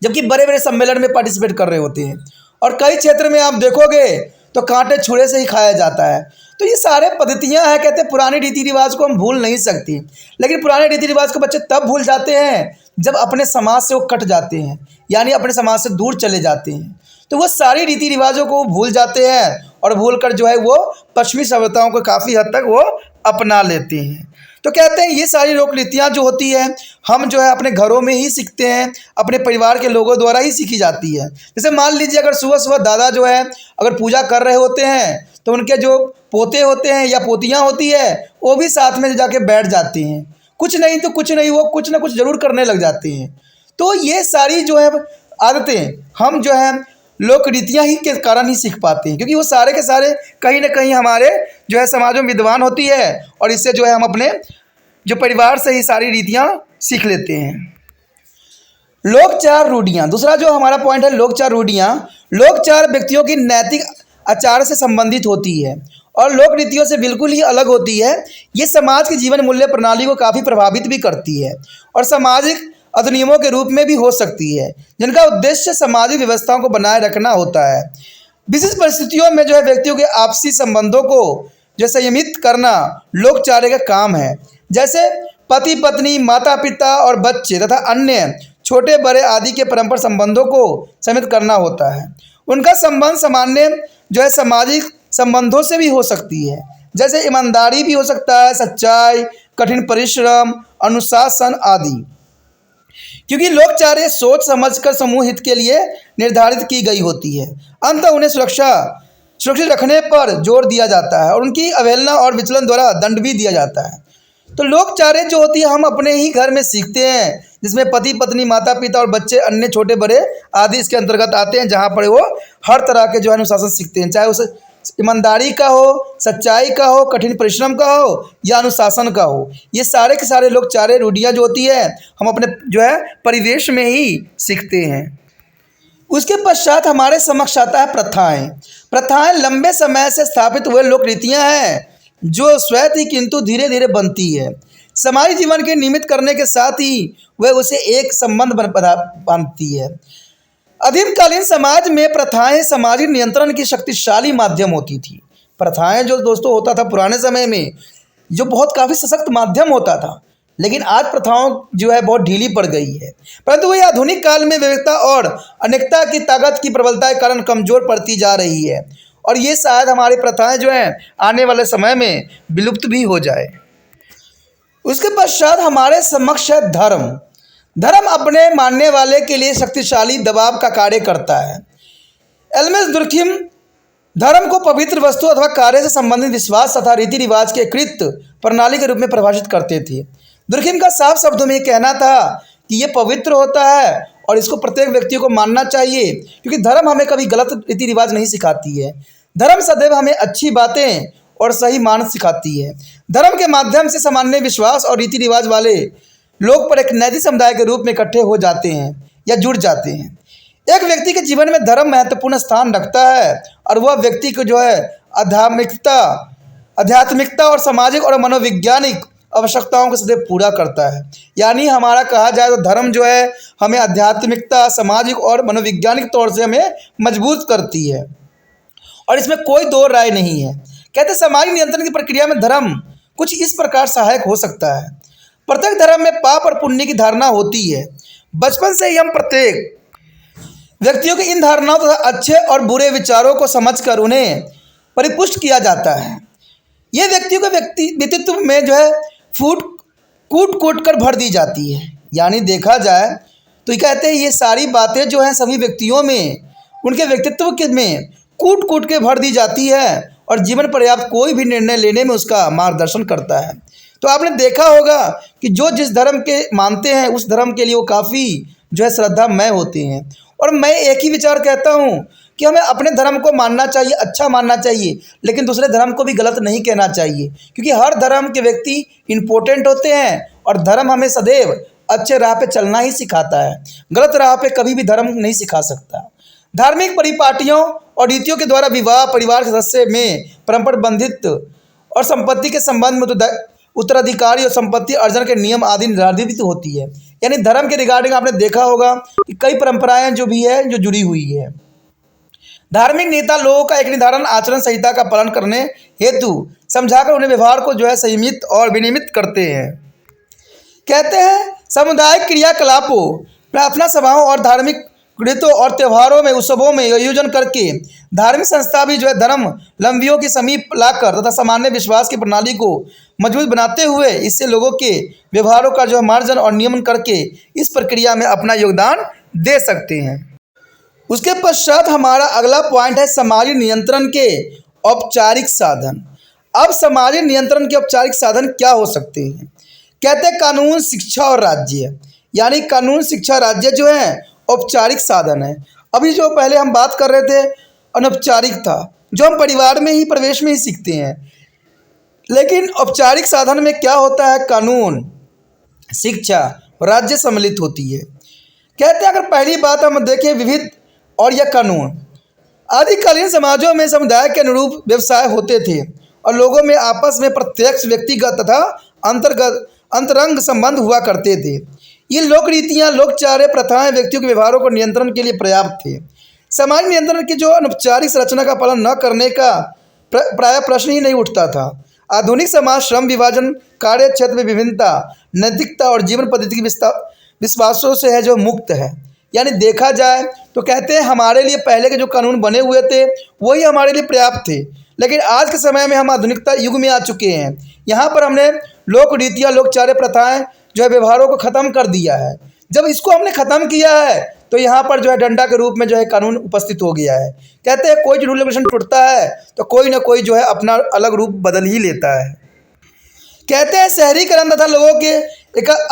जबकि बड़े बड़े सम्मेलन में पार्टिसिपेट कर रहे होते हैं। और कई क्षेत्र में आप देखोगे तो कांटे छुरे से ही खाया जाता है। तो ये सारे पद्धतियां हैं। कहते हैं पुराने रीति रिवाज को हम भूल नहीं सकती, लेकिन पुराने रीति रिवाज को बच्चे तब भूल जाते हैं जब अपने समाज से वो कट जाते हैं, यानी अपने समाज से दूर चले जाते हैं। तो वो सारी रीति रिवाजों को भूल जाते हैं और भूल कर जो है वो पश्चिमी सभ्यताओं को काफ़ी हद तक वो अपना लेते हैं। तो कहते हैं ये सारी लोक रीतियाँ जो होती है हम जो है अपने घरों में ही सीखते हैं, अपने परिवार के लोगों द्वारा ही सीखी जाती है। जैसे मान लीजिए अगर सुबह सुबह दादा जो है अगर पूजा कर रहे होते हैं तो उनके जो पोते होते हैं या पोतियाँ होती है वो भी साथ में जाके बैठ जाते हैं। कुछ नहीं तो कुछ नहीं, वो कुछ ना कुछ ज़रूर करने लग जाते हैं। तो ये सारी जो है आदतें हम जो है लोक रीतियाँ ही के कारण ही सीख पाते हैं, क्योंकि वो सारे के सारे कहीं ना कहीं हमारे जो है समाज में विद्वान होती है और इससे जो है हम अपने जो परिवार से ही सारी रीतियाँ सीख लेते हैं। लोकचार रूढ़ियाँ, दूसरा जो हमारा पॉइंट है लोकचार रूढ़ियाँ। लोकचार व्यक्तियों की नैतिक आचार से संबंधित होती है और लोक रीतियों से बिल्कुल ही अलग होती है। ये समाज की जीवन मूल्य प्रणाली को काफ़ी प्रभावित भी करती है और सामाजिक अधिनियमों के रूप में भी हो सकती है, जिनका उद्देश्य सामाजिक व्यवस्थाओं को बनाए रखना होता है। विशेष परिस्थितियों में जो है व्यक्तियों के आपसी संबंधों को जो संयमित करना लोकचार्य का काम है। जैसे पति पत्नी, माता पिता और बच्चे तथा अन्य छोटे बड़े आदि के परस्पर संबंधों को संयमित करना होता है। उनका संबंध सामान्य जो है सामाजिक संबंधों से भी हो सकती है, जैसे ईमानदारी भी हो सकता है, सच्चाई, कठिन परिश्रम, अनुशासन आदि। क्योंकि लोकचार्य सोच समझकर समूह हित के लिए निर्धारित की गई होती है। अंत उन्हें सुरक्षित रखने पर जोर दिया जाता है और उनकी अवहेलना और विचलन द्वारा दंड भी दिया जाता है। तो लोकचार्य जो होती है हम अपने ही घर में सीखते हैं, जिसमें पति पत्नी, माता पिता और बच्चे अन्य छोटे बड़े आदि इसके अंतर्गत आते हैं, जहाँ पर वो हर तरह के जो है अनुशासन सीखते हैं, चाहे उसे ईमानदारी का हो, सच्चाई का हो, कठिन परिश्रम का हो या अनुशासन का हो। ये सारे के सारे लोकचार्य रूढ़ियाँ जो होती है हम अपने जो है परिवेश में ही सीखते हैं। उसके पश्चात हमारे समक्ष आता है प्रथाएं। प्रथाएं लंबे समय से स्थापित हुए लोक रीतियाँ हैं जो स्वैत ही किंतु धीरे धीरे बनती है। समाज जीवन के नियमित करने के साथ ही वह उसे एक संबंध बांधती है। आदिमकालीन समाज में प्रथाएं सामाजिक नियंत्रण की शक्तिशाली माध्यम होती थी। प्रथाएं जो दोस्तों होता था पुराने समय में, जो बहुत काफ़ी सशक्त माध्यम होता था, लेकिन आज प्रथाओं जो है बहुत ढीली पड़ गई है। परंतु वही आधुनिक काल में विविधता और अनेकता की ताकत की प्रबलता के कारण कमज़ोर पड़ती जा रही है, और ये शायद हमारी प्रथाएं जो हैं आने वाले समय में विलुप्त भी हो जाए। उसके पश्चात हमारे समक्ष है धर्म। धर्म अपने मानने वाले के लिए शक्तिशाली दबाव का कार्य करता है। एल्मेस दुर्खिम धर्म को पवित्र वस्तु अथवा कार्य से संबंधित विश्वास तथा रीति रिवाज के कृत प्रणाली के रूप में परिभाषित करते थे। दुर्खिम का साफ शब्दों में कहना था कि ये पवित्र होता है और इसको प्रत्येक व्यक्ति को मानना चाहिए, क्योंकि धर्म हमें कभी गलत रीति रिवाज नहीं सिखाती है। धर्म सदैव हमें अच्छी बातें और सही मानस सिखाती है। धर्म के माध्यम से सामान्य विश्वास और रीति रिवाज वाले लोग पर एक नैतिक समुदाय के रूप में इकट्ठे हो जाते हैं या जुड़ जाते हैं। एक व्यक्ति के जीवन में धर्म महत्वपूर्ण स्थान रखता है, और वह व्यक्ति को जो है आध्यात्मिकता और सामाजिक और मनोवैज्ञानिक आवश्यकताओं को सदैव पूरा करता है। यानी हमारा कहा जाए तो धर्म जो है हमें आध्यात्मिकता, सामाजिक और मनोवैज्ञानिक तौर से हमें मजबूत करती है, और इसमें कोई दो राय नहीं है। कहते सामाजिक नियंत्रण की प्रक्रिया में धर्म कुछ इस प्रकार सहायक हो सकता है। प्रत्येक धर्म में पाप और पुण्य की धारणा होती है। बचपन से ही हम प्रत्येक व्यक्तियों की इन धारणाओं तथा अच्छे और बुरे विचारों को समझकर उन्हें परिपुष्ट किया जाता है। ये व्यक्तियों के व्यक्तित्व में जो है कूट कूट कर भर दी जाती है। यानी देखा जाए तो ये कहते हैं ये सारी बातें जो हैं सभी व्यक्तियों में, उनके व्यक्तित्व में कूट कूट के भर दी जाती है, और जीवन पर्याप्त कोई भी निर्णय लेने में उसका मार्गदर्शन करता है। तो आपने देखा होगा कि जो जिस धर्म के मानते हैं उस धर्म के लिए वो काफ़ी जो है श्रद्धामय होते हैं। और मैं एक ही विचार कहता हूँ कि हमें अपने धर्म को मानना चाहिए, अच्छा मानना चाहिए, लेकिन दूसरे धर्म को भी गलत नहीं कहना चाहिए, क्योंकि हर धर्म के व्यक्ति इम्पोर्टेंट होते हैं, और धर्म हमें सदैव अच्छे राह पे चलना ही सिखाता है। गलत राह पे कभी भी धर्म नहीं सिखा सकता। धार्मिक परिपाटियों और रीतियों के द्वारा विवाह, परिवार के सदस्य में परंपरा बंधित और संपत्ति के संबंध में उत्तराधिकारी और संपत्ति अर्जन के नियम आदि निर्धारित होती है। यानी धर्म के रिगार्डिंग आपने देखा होगा कि कई परंपराएं जो भी है जो जुड़ी हुई है। धार्मिक नेता लोगों का एक निर्धारण आचरण संहिता का पालन करने हेतु समझाकर उन्हें व्यवहार को जो है संयमित और विनियमित करते हैं। कहते हैं सामुदायिक क्रियाकलापों, प्रार्थना सभाओं और धार्मिक ऋतु और त्योहारों में, उत्सवों में आयोजन करके धार्मिक संस्था भी जो है धर्म लंबियों के समीप लाकर तथा सामान्य विश्वास की प्रणाली को मजबूत बनाते हुए इससे लोगों के व्यवहारों का जो है मार्जन और नियमन करके इस प्रक्रिया में अपना योगदान दे सकते हैं। उसके पश्चात हमारा अगला पॉइंट है सामाजिक नियंत्रण के औपचारिक साधन। अब सामाजिक नियंत्रण के औपचारिक साधन क्या हो सकते हैं? कहते हैं कानून, शिक्षा और राज्य। यानी कानून, शिक्षा, राज्य जो है औपचारिक साधन है। अभी जो पहले हम बात कर रहे थे अनौपचारिक था, जो हम परिवार में ही, प्रवेश में ही सीखते हैं, लेकिन औपचारिक साधन में क्या होता है? कानून, शिक्षा, राज्य सम्मिलित होती है। कहते हैं अगर पहली बात हम देखें विविध और यह कानून, आदिकालीन समाजों में समुदाय के अनुरूप व्यवसाय होते थे और लोगों में आपस में प्रत्यक्ष, व्यक्तिगत तथा अंतरंग संबंध हुआ करते थे। ये लोक रीतियाँ, लोकचार्य, प्रथाएं व्यक्तियों के व्यवहारों को नियंत्रण के लिए पर्याप्त थे। समाज नियंत्रण की जो अनौपचारिक संरचना का पालन न करने का प्राय प्रश्न ही नहीं उठता था। आधुनिक समाज श्रम विभाजन, कार्य क्षेत्र में विभिन्नता, नैतिकता और जीवन पद्धति की विश्वासों से है जो मुक्त है। यानी देखा जाए तो कहते हैं हमारे लिए पहले के जो कानून बने हुए थे वही हमारे लिए पर्याप्त थे, लेकिन आज के समय में हम आधुनिकता युग में आ चुके हैं। यहाँ पर हमने लोक रीतियाँ, लोकचार्य, प्रथाएं जो है व्यवहारों को ख़त्म कर दिया है। जब इसको हमने ख़त्म किया है तो यहाँ पर जो है डंडा के रूप में जो है कानून उपस्थित हो गया है। कहते हैं कोई रूल रेगुलेशन टूटता है तो कोई ना कोई जो है अपना अलग रूप बदल ही लेता है। कहते हैं शहरीकरण तथा लोगों के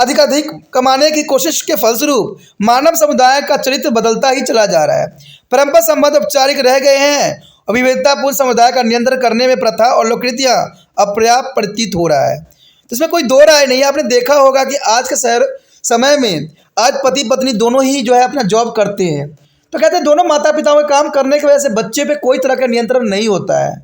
अधिक कमाने की कोशिश के फलस्वरूप मानव समुदाय का चरित्र बदलता ही चला जा रहा है। परंपरा संबंध औपचारिक रह गए हैं और विविधतापूर्ण समुदाय का नियंत्रण करने में प्रथा और लोकरीतियाँ अपर्याप्त प्रतीत हो रहा है। तो इसमें कोई दो राय नहीं है। आपने देखा होगा कि आज के समय में आज पति पत्नी दोनों ही जो है अपना जॉब करते हैं, तो कहते हैं दोनों माता पिताओं के काम करने की वजह से बच्चे पे कोई तरह का नियंत्रण नहीं होता है।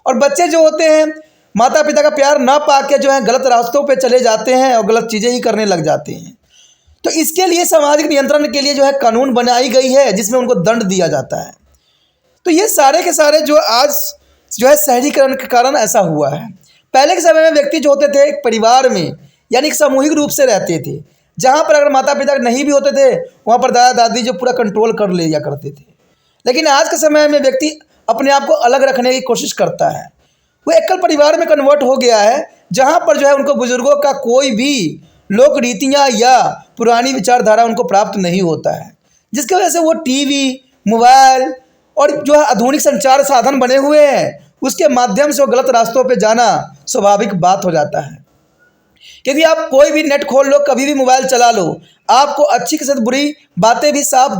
और बच्चे जो होते हैं माता पिता का प्यार ना पा के जो है गलत रास्तों पे चले जाते हैं और गलत चीज़ें ही करने लग जाते हैं। तो इसके लिए सामाजिक नियंत्रण के लिए जो है कानून बनाई गई है जिसमें उनको दंड दिया जाता है। तो ये सारे के सारे जो आज जो है शहरीकरण के कारण ऐसा हुआ है। पहले के समय में व्यक्ति जो होते थे एक परिवार में यानी कि सामूहिक रूप से रहते थे, जहाँ पर अगर माता पिता नहीं भी होते थे वहाँ पर दादा दादी जो पूरा कंट्रोल कर लिया करते थे। लेकिन आज के समय में व्यक्ति अपने आप को अलग रखने की कोशिश करता है, वो एकल परिवार में कन्वर्ट हो गया है, जहाँ पर जो है उनको बुजुर्गों का कोई भी लोक रीतियाँ या पुरानी विचारधारा उनको प्राप्त नहीं होता है, जिसकी वजह से वो टीवी, मोबाइल और जो है आधुनिक संचार साधन बने हुए हैं उसके माध्यम से वो गलत रास्तों पे जाना स्वाभाविक बात हो जाता है। क्योंकि आप कोई भी नेट खोल लो, कभी भी मोबाइल चला लो, आपको अच्छी के साथ बुरी बातें भी साफ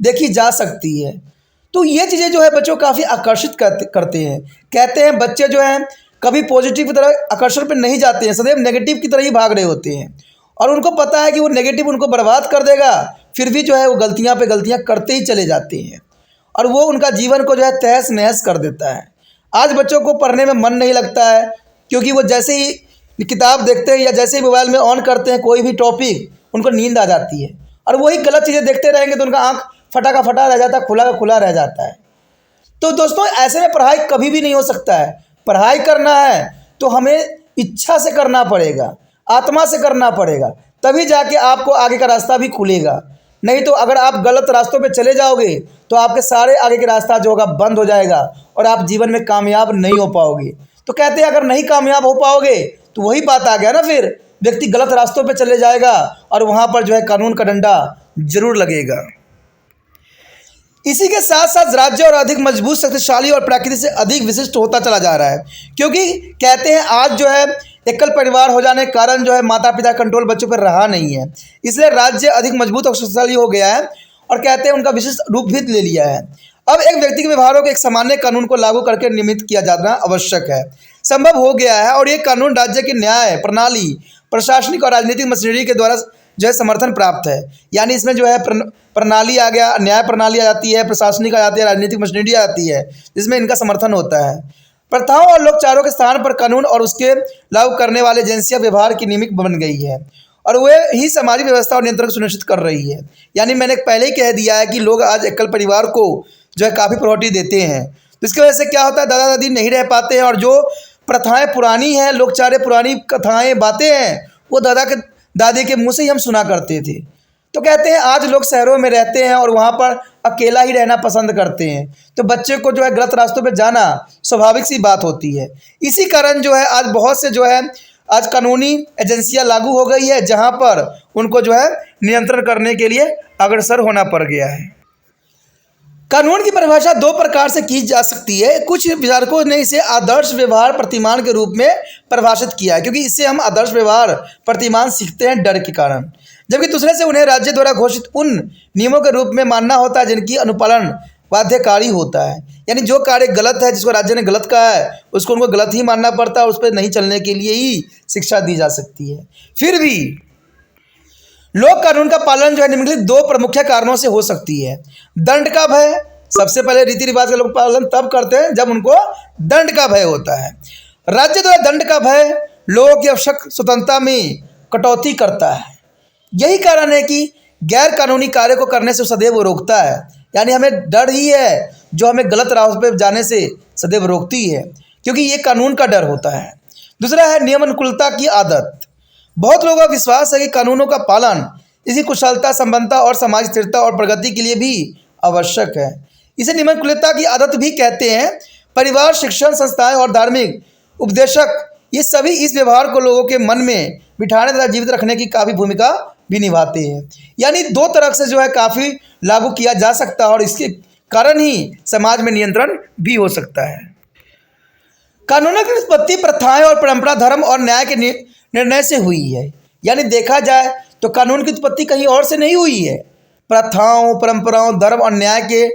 देखी जा सकती है। तो ये चीज़ें जो है बच्चों को काफ़ी आकर्षित करते हैं। कहते हैं बच्चे जो हैं कभी पॉजिटिव की तरह आकर्षण पे नहीं जाते हैं, सदैव नेगेटिव की तरह ही भाग रहे होते हैं और उनको पता है कि वो नेगेटिव उनको बर्बाद कर देगा, फिर भी जो है वो गलतियाँ पे गलतियाँ करते ही चले जाते हैं और वो उनका जीवन को जो है तहस नहस कर देता है। आज बच्चों को पढ़ने में मन नहीं लगता है, क्योंकि वो जैसे ही किताब देखते हैं या जैसे ही मोबाइल में ऑन करते हैं कोई भी टॉपिक, उनको नींद आ जाती है और वही गलत चीज़ें देखते रहेंगे तो उनका आँख फटा का फटा रह जाता है, खुला का खुला रह जाता है। तो दोस्तों ऐसे में पढ़ाई कभी भी नहीं हो सकता है। पढ़ाई करना है तो हमें इच्छा से करना पड़ेगा, आत्मा से करना पड़ेगा, तभी जाके आपको आगे का रास्ता भी खुलेगा। नहीं तो अगर आप गलत रास्तों पे चले जाओगे तो आपके सारे आगे के रास्ता जो होगा बंद हो जाएगा और आप जीवन में कामयाब नहीं हो पाओगे। तो कहते हैं अगर नहीं कामयाब हो पाओगे तो वही बात आ गया ना, फिर व्यक्ति गलत रास्तों पे चले जाएगा और वहाँ पर जो है कानून का डंडा जरूर लगेगा। इसी के साथ साथ राज्य और अधिक मजबूत, शक्तिशाली और प्रकृति से अधिक विशिष्ट होता चला जा रहा है, क्योंकि कहते हैं आज जो है एकल परिवार हो जाने के कारण जो है माता पिता कंट्रोल बच्चों पर रहा नहीं है, इसलिए राज्य अधिक मजबूत और शक्तिशाली हो गया है और कहते हैं उनका विशिष्ट रूप भी ले लिया है। अब एक व्यक्ति के व्यवहारों के एक सामान्य कानून को लागू करके नियमित किया जाना आवश्यक है, संभव हो गया है और ये कानून राज्य की न्याय प्रणाली, प्रशासनिक और राजनीतिक मशीनरी के द्वारा जो है समर्थन प्राप्त है। यानी इसमें जो है प्रणाली आ गया, न्याय प्रणाली आ जाती है, प्रशासनिक आ जाती है, राजनीतिक मशीनरी आ जाती है, जिसमें इनका समर्थन होता है। प्रथाओं और लोकचारों के स्थान पर कानून और उसके लागू करने वाले एजेंसियां व्यवहार की नियमित बन गई है और वे ही सामाजिक व्यवस्था और नियंत्रण सुनिश्चित कर रही है। यानी मैंने पहले ही कह दिया है कि लोग आज एकल परिवार को जो है काफ़ी प्रायोरिटी देते हैं, तो इसकी वजह से क्या होता है, दादा दादी नहीं रह पाते हैं और जो प्रथाएं पुरानी हैं, लोकचारे पुरानी कथाएं बातें हैं, वो दादी के मुँह से ही हम सुना करते थे। तो कहते हैं आज लोग शहरों में रहते हैं और वहाँ पर अकेला ही रहना पसंद करते हैं, तो बच्चे को जो है गलत रास्तों पे जाना स्वाभाविक सी बात होती है। इसी कारण जो है आज बहुत से जो है आज कानूनी एजेंसियां लागू हो गई है, जहाँ पर उनको जो है नियंत्रण करने के लिए अग्रसर होना पड़ गया है। कानून की परिभाषा दो प्रकार से की जा सकती है। कुछ विचारकों ने इसे आदर्श व्यवहार प्रतिमान के रूप में परिभाषित किया है, क्योंकि इससे हम आदर्श व्यवहार प्रतिमान सीखते हैं डर के कारण, जबकि दूसरे से उन्हें राज्य द्वारा घोषित उन नियमों के रूप में मानना होता है जिनकी अनुपालन बाध्यकारी होता है। यानी जो कार्य गलत है, जिसको राज्य ने गलत कहा है, उसको उनको गलत ही मानना पड़ता है, उस पर नहीं चलने के लिए ही शिक्षा दी जा सकती है। फिर भी लोक कानून का पालन जो है निम्नलिखित दो प्रमुख कारणों से हो सकती है। दंड का भय, सबसे पहले रीति रिवाज का लोग पालन तब करते हैं जब उनको दंड का भय होता है। राज्य द्वारा दंड का भय लोगों की आवश्यक स्वतंत्रता में कटौती करता है। यही कारण है कि गैर कानूनी कार्य को करने से सदैव वो रोकता है। यानी हमें डर ही है जो हमें गलत रास्ते पर जाने से सदैव रोकती है, क्योंकि ये कानून का डर होता है। दूसरा है नियम अनुकूलता की आदत। बहुत लोगों का विश्वास है कि कानूनों का पालन इसी कुशलता, संबंधता और समाज स्थिरता और प्रगति के लिए भी आवश्यक है। इसे नियम अनुकूलता की आदत भी कहते हैं। परिवार, शिक्षण संस्थाएं और धार्मिक उपदेशक ये सभी इस व्यवहार को लोगों के मन में बिठाने तथा जीवित रखने की काफ़ी भूमिका भी निभाते हैं। यानी दो तरफ से जो है काफ़ी लागू किया जा सकता है और इसके कारण ही समाज में नियंत्रण भी हो सकता है। कानूनों की उत्पत्ति प्रथाएं और परंपरा, धर्म और न्याय के निर्णय से हुई है। यानी देखा जाए तो कानून की उत्पत्ति कहीं और से नहीं हुई है, प्रथाओं, परंपराओं, धर्म और न्याय के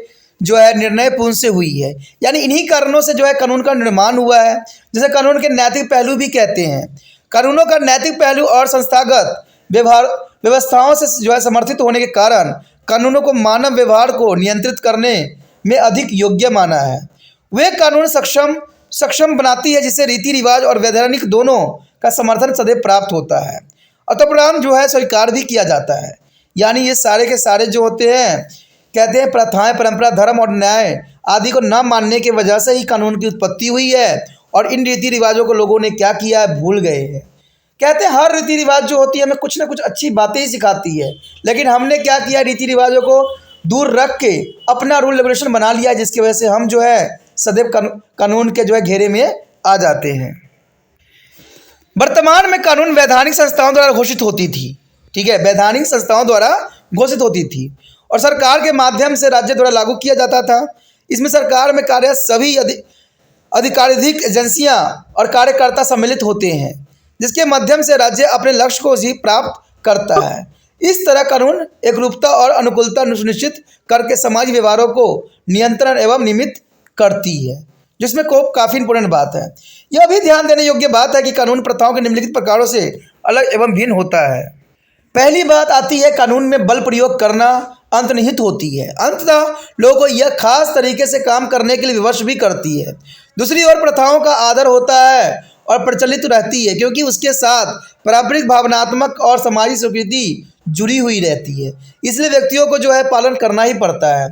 जो है निर्णय पूर्ण से हुई है। यानी इन्हीं कारणों से जो है कानून का निर्माण हुआ है, जिसे कानून के नैतिक पहलू भी कहते हैं। कानूनों का नैतिक पहलू और संस्थागत व्यवस्थाओं से जो है समर्थित होने के कारण कानूनों को मानव व्यवहार को नियंत्रित करने में अधिक योग्य माना है। वे कानून सक्षम सक्षम बनाती है, जिससे रीति रिवाज और वैधानिक दोनों का समर्थन सदैव प्राप्त होता है। अतःपरांत जो है स्वीकार भी किया जाता है। यानी ये सारे के सारे जो होते हैं, कहते हैं प्रथाएं, परंपरा, धर्म और न्याय आदि को न मानने की वजह से ही कानून की उत्पत्ति हुई है, और इन रीति रिवाजों को लोगों ने क्या किया है, भूल गए हैं। कहते हैं हर रीति रिवाज जो होती है हमें कुछ ना कुछ अच्छी बातें ही सिखाती है, लेकिन हमने क्या किया, रीति रिवाजों को दूर रख के अपना रूल रेगुलेशन बना लिया, जिसकी वजह से हम जो है सदैव कानून के जो है घेरे में आ जाते हैं। वर्तमान में कानून वैधानिक संस्थाओं द्वारा घोषित होती थी, ठीक है, वैधानिक संस्थाओं द्वारा घोषित होती थी और सरकार के माध्यम से राज्य द्वारा लागू किया जाता था। इसमें सरकार में कार्यरत सभी अधिकारिक एजेंसियां और कार्यकर्ता सम्मिलित होते हैं, जिसके माध्यम से राज्य अपने लक्ष्य को ही प्राप्त करता है। इस तरह कानून एकरूपता और अनुकूलता सुनिश्चित करके समाज व्यवहारों को नियंत्रण एवं नियमित करती है, जिसमें को काफ़ी इंपॉर्टेंट बात है। यह भी ध्यान देने योग्य बात है कि कानून प्रथाओं के निम्नलिखित प्रकारों से अलग एवं भिन्न होता है। पहली बात आती है कानून में बल प्रयोग करना अंतर्निहित होती है, अंततः लोगों को यह खास तरीके से काम करने के लिए विवश भी करती है। दूसरी ओर प्रथाओं का आदर होता है और प्रचलित रहती है, क्योंकि उसके साथ पारंपरिक, भावनात्मक और सामाजिक स्वीकृति जुड़ी हुई रहती है, इसलिए व्यक्तियों को जो है पालन करना ही पड़ता है।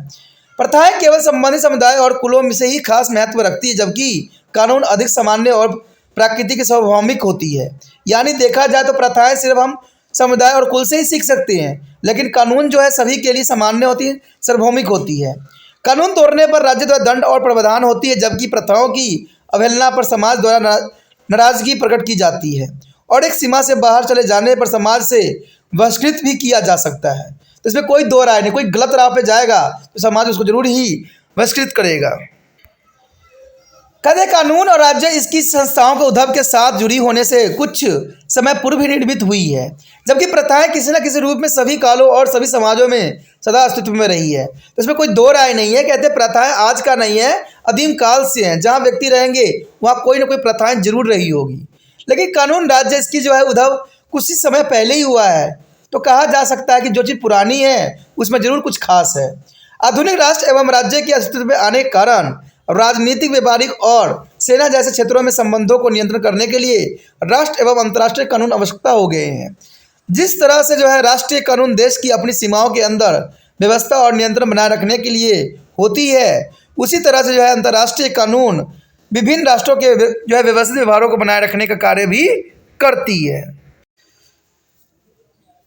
प्रथाएं केवल संबंधित समुदाय और कुलों में से ही खास महत्व रखती है, जबकि कानून अधिक सामान्य और प्राकृतिक सार्वभौमिक होती है। यानी देखा जाए तो प्रथाएं सिर्फ हम समुदाय और कुल से ही सीख सकते हैं, लेकिन कानून जो है सभी के लिए सामान्य होती है, सार्वभौमिक होती है। कानून तोड़ने पर राज्य द्वारा दंड और प्रावधान होती है, जबकि प्रथाओं की अवहेलना पर समाज द्वारा नाराजगी प्रकट की जाती है और एक सीमा से बाहर चले जाने पर समाज से बहिष्कृत भी किया जा सकता है। तो इसमें कोई दो राय नहीं, कोई गलत राह पे जाएगा तो समाज उसको जरूर ही बहिष्कृत करेगा। कहते कानून और राज्य इसकी संस्थाओं के उद्भव के साथ जुड़ी होने से कुछ समय पूर्व ही निर्मित हुई है, जबकि प्रथाएं किसी न किसी रूप में सभी कालों और सभी समाजों में सदा अस्तित्व में रही है। तो इसमें कोई दो राय नहीं है। कहते प्रथाएं आज का नहीं है, आदिम काल से हैं। जहाँ व्यक्ति रहेंगे वहाँ कोई ना कोई प्रथाएं जरूर रही होगी, लेकिन कानून राज्य इसकी जो है उद्भव कुछ ही समय पहले ही हुआ है। तो कहा जा सकता है कि जो चीज़ पुरानी है उसमें जरूर कुछ खास है। आधुनिक राष्ट्र एवं राज्य के अस्तित्व में आने के कारण राजनीतिक, व्यापारिक और सेना जैसे क्षेत्रों में संबंधों को नियंत्रण करने के लिए राष्ट्र एवं अंतर्राष्ट्रीय कानून आवश्यकता हो गए हैं। जिस तरह से जो है राष्ट्रीय कानून देश की अपनी सीमाओं के अंदर व्यवस्था और नियंत्रण बनाए रखने के लिए होती है, उसी तरह से जो है अंतर्राष्ट्रीय कानून विभिन्न राष्ट्रों के जो है व्यवस्थित व्यवहारों को बनाए रखने का कार्य भी करती है।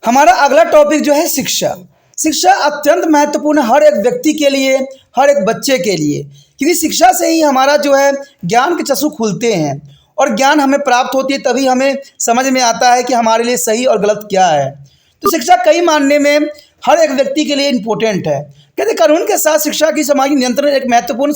हमारा अगला टॉपिक जो है शिक्षा। शिक्षा अत्यंत महत्वपूर्ण है हर एक व्यक्ति के लिए, हर एक बच्चे के लिए, क्योंकि शिक्षा से ही हमारा जो है ज्ञान के चक्षु खुलते हैं और ज्ञान हमें प्राप्त होती है, तभी हमें समझ में आता है कि हमारे लिए सही और गलत क्या है। तो शिक्षा कई मानने में हर एक व्यक्ति के लिए इम्पोर्टेंट है। कहते कानून के साथ शिक्षा की सामाजिक नियंत्रण एक महत्वपूर्ण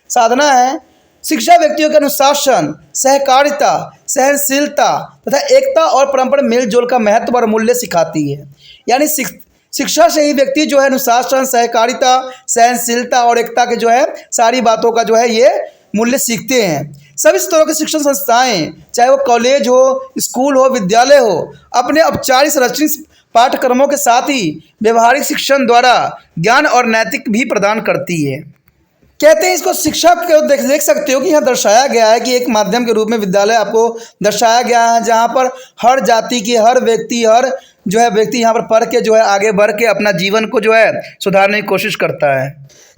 साधना है। शिक्षा व्यक्तियों के अनुशासन, सहकारिता, सहनशीलता तथा एकता और परंपरा मेलजोल का महत्व और मूल्य सिखाती है। यानी शिक्षा से ही व्यक्ति जो है अनुशासन, सहकारिता, सहनशीलता और एकता के जो है सारी बातों का जो है ये मूल्य सीखते हैं। सभी स्तरों के शिक्षण संस्थाएं, चाहे वो कॉलेज हो, स्कूल हो, विद्यालय हो, अपने औपचारिक शैक्षणिक पाठ्यक्रमों के साथ ही व्यवहारिक शिक्षण द्वारा ज्ञान और नैतिक भी प्रदान करती है। कहते हैं इसको शिक्षा को देख सकते हो कि यहाँ दर्शाया गया है कि एक माध्यम के रूप में विद्यालय आपको दर्शाया गया है, जहाँ पर हर जाति के हर व्यक्ति यहाँ पर पढ़ के जो है आगे बढ़ के अपना जीवन को जो है सुधारने की कोशिश करता है।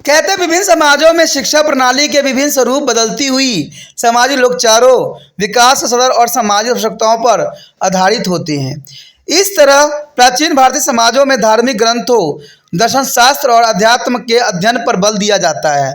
कहते हैं विभिन्न समाजों में शिक्षा प्रणाली के विभिन्न स्वरूप बदलती हुई सामाजिक लोकचारों, विकास सदर और सामाजिक आवश्यकताओं पर आधारित होते हैं। इस तरह प्राचीन भारतीय समाजों में धार्मिक ग्रंथों, दर्शन शास्त्र और अध्यात्म के अध्ययन पर बल दिया जाता है।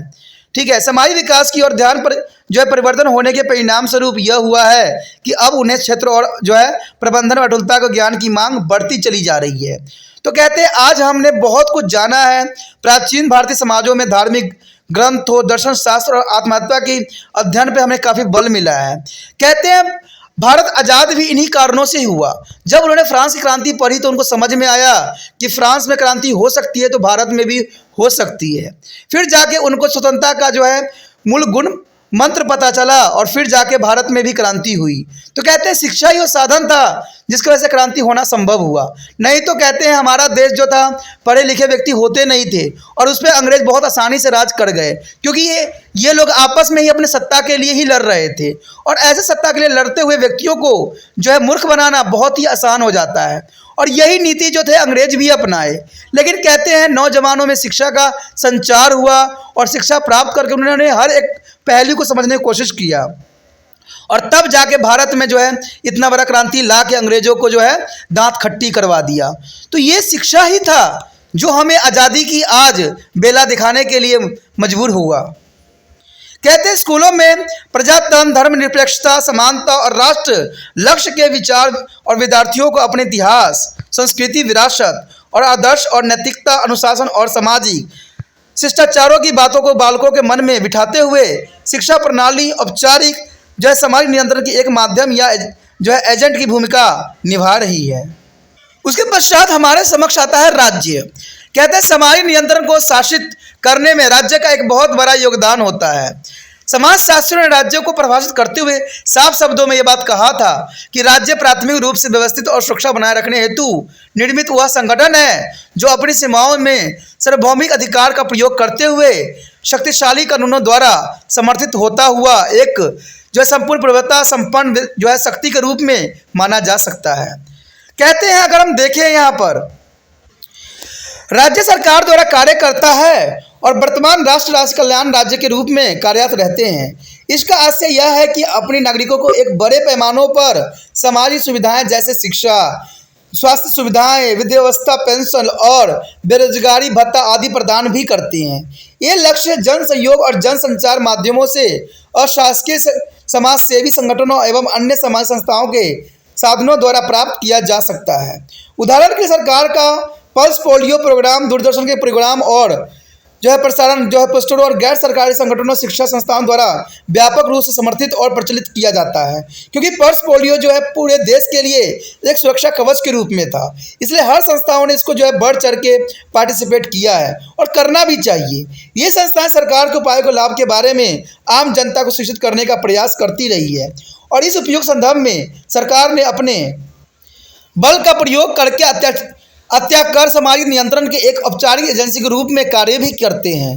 ठीक है, समाज विकास की ओर ध्यान पर जो है परिवर्तन होने के परिणाम स्वरूप यह हुआ है कि अब उन्हें क्षेत्र और जो है प्रबंधन और अटुलता को ज्ञान की मांग बढ़ती चली जा रही है। तो कहते हैं आज हमने बहुत कुछ जाना है। प्राचीन भारतीय समाजों में धार्मिक ग्रंथों, दर्शन शास्त्र और आत्महत्या की अध्ययन पे हमें काफ़ी बल मिला है। कहते हैं भारत आज़ाद भी इन्हीं कारणों से ही हुआ। जब उन्होंने फ्रांस की क्रांति पढ़ी तो उनको समझ में आया कि फ्रांस में क्रांति हो सकती है तो भारत में भी हो सकती है। फिर जाके उनको स्वतंत्रता का जो है मूल गुण मंत्र पता चला और फिर जाके भारत में भी क्रांति हुई। तो कहते हैं शिक्षा ही वो साधन था जिसकी वजह से क्रांति होना संभव हुआ। नहीं तो कहते हैं हमारा देश जो था पढ़े लिखे व्यक्ति होते नहीं थे और उस पर अंग्रेज बहुत आसानी से राज कर गए, क्योंकि ये लोग आपस में ही अपने सत्ता के लिए ही लड़ रहे थे और ऐसे सत्ता के लिए लड़ते हुए व्यक्तियों को जो है मूर्ख बनाना बहुत ही आसान हो जाता है। और यही नीति जो थे अंग्रेज भी अपनाए। लेकिन कहते हैं नौजवानों में शिक्षा का संचार हुआ और शिक्षा प्राप्त करके उन्होंने हर एक पहलू को समझने की कोशिश किया और तब जाके भारत में जो है इतना बड़ा क्रांति ला के अंग्रेजों को जो है दांत खट्टी करवा दिया। तो ये शिक्षा ही था जो हमें आज़ादी की आज बेला दिखाने के लिए मजबूर हुआ। कहते हैं स्कूलों में प्रजातंत्र, धर्मनिरपेक्षता, समानता और राष्ट्र लक्ष्य के विचार और विद्यार्थियों को अपने इतिहास, संस्कृति, विरासत और आदर्श और नैतिकता, अनुशासन और सामाजिक शिष्टाचारों की बातों को बालकों के मन में बिठाते हुए शिक्षा प्रणाली औपचारिक जो है समाज नियंत्रण की एक माध्यम या जो है एजेंट की भूमिका निभा रही है। उसके पश्चात हमारे समक्ष आता है राज्य। कहते हैं समाज नियंत्रण को शासित करने में राज्य का एक बहुत बड़ा योगदान होता है। समाजशास्त्रियों ने राज्यों को परिभाषित करते हुए साफ शब्दों में यह बात कहा था कि राज्य प्राथमिक रूप से व्यवस्थित और सुरक्षा बनाए रखने हेतु निर्मित वह संगठन है जो अपनी सीमाओं में सार्वभौमिक अधिकार का प्रयोग करते हुए शक्तिशाली कानूनों द्वारा समर्थित होता हुआ एक जो है संपूर्ण प्रभुत्व संपन्न जो है शक्ति के रूप में माना जा सकता है। कहते हैं अगर हम देखें यहाँ पर राज्य सरकार द्वारा कार्य करता है और वर्तमान राष्ट्र कल्याण राज्य के रूप में कार्यरत रहते हैं। इसका आशय यह है कि अपने नागरिकों को एक बड़े पैमानों पर सामाजिक सुविधाएं जैसे शिक्षा, स्वास्थ्य सुविधाएं, विद्या व्यवस्था, पेंशन और बेरोजगारी भत्ता आदि प्रदान भी करते हैं। ये लक्ष्य जन सहयोग और जन संचार माध्यमों से अशासकीय समाज सेवी संगठनों एवं अन्य समाज संस्थाओं के साधनों द्वारा प्राप्त किया जा सकता है। उदाहरण के लिए सरकार का पल्स पोलियो प्रोग्राम, दूरदर्शन के प्रोग्राम और जो है प्रसारण जो है पोस्टरों और गैर सरकारी संगठनों, शिक्षा संस्थाओं द्वारा व्यापक रूप से समर्थित और प्रचलित किया जाता है, क्योंकि पल्स पोलियो जो है पूरे देश के लिए एक सुरक्षा कवच के रूप में था। इसलिए हर संस्थाओं ने इसको जो है बढ़ चढ़ के पार्टिसिपेट किया है और करना भी चाहिए। ये संस्थाएं सरकार के उपायों के लाभ के बारे में आम जनता को शिक्षित करने का प्रयास करती रही है और इस उपयुक्त संदर्भ में सरकार ने अपने बल का प्रयोग करके अत्याचार सामाजिक नियंत्रण के एक औपचारिक एजेंसी के रूप में कार्य भी करते हैं।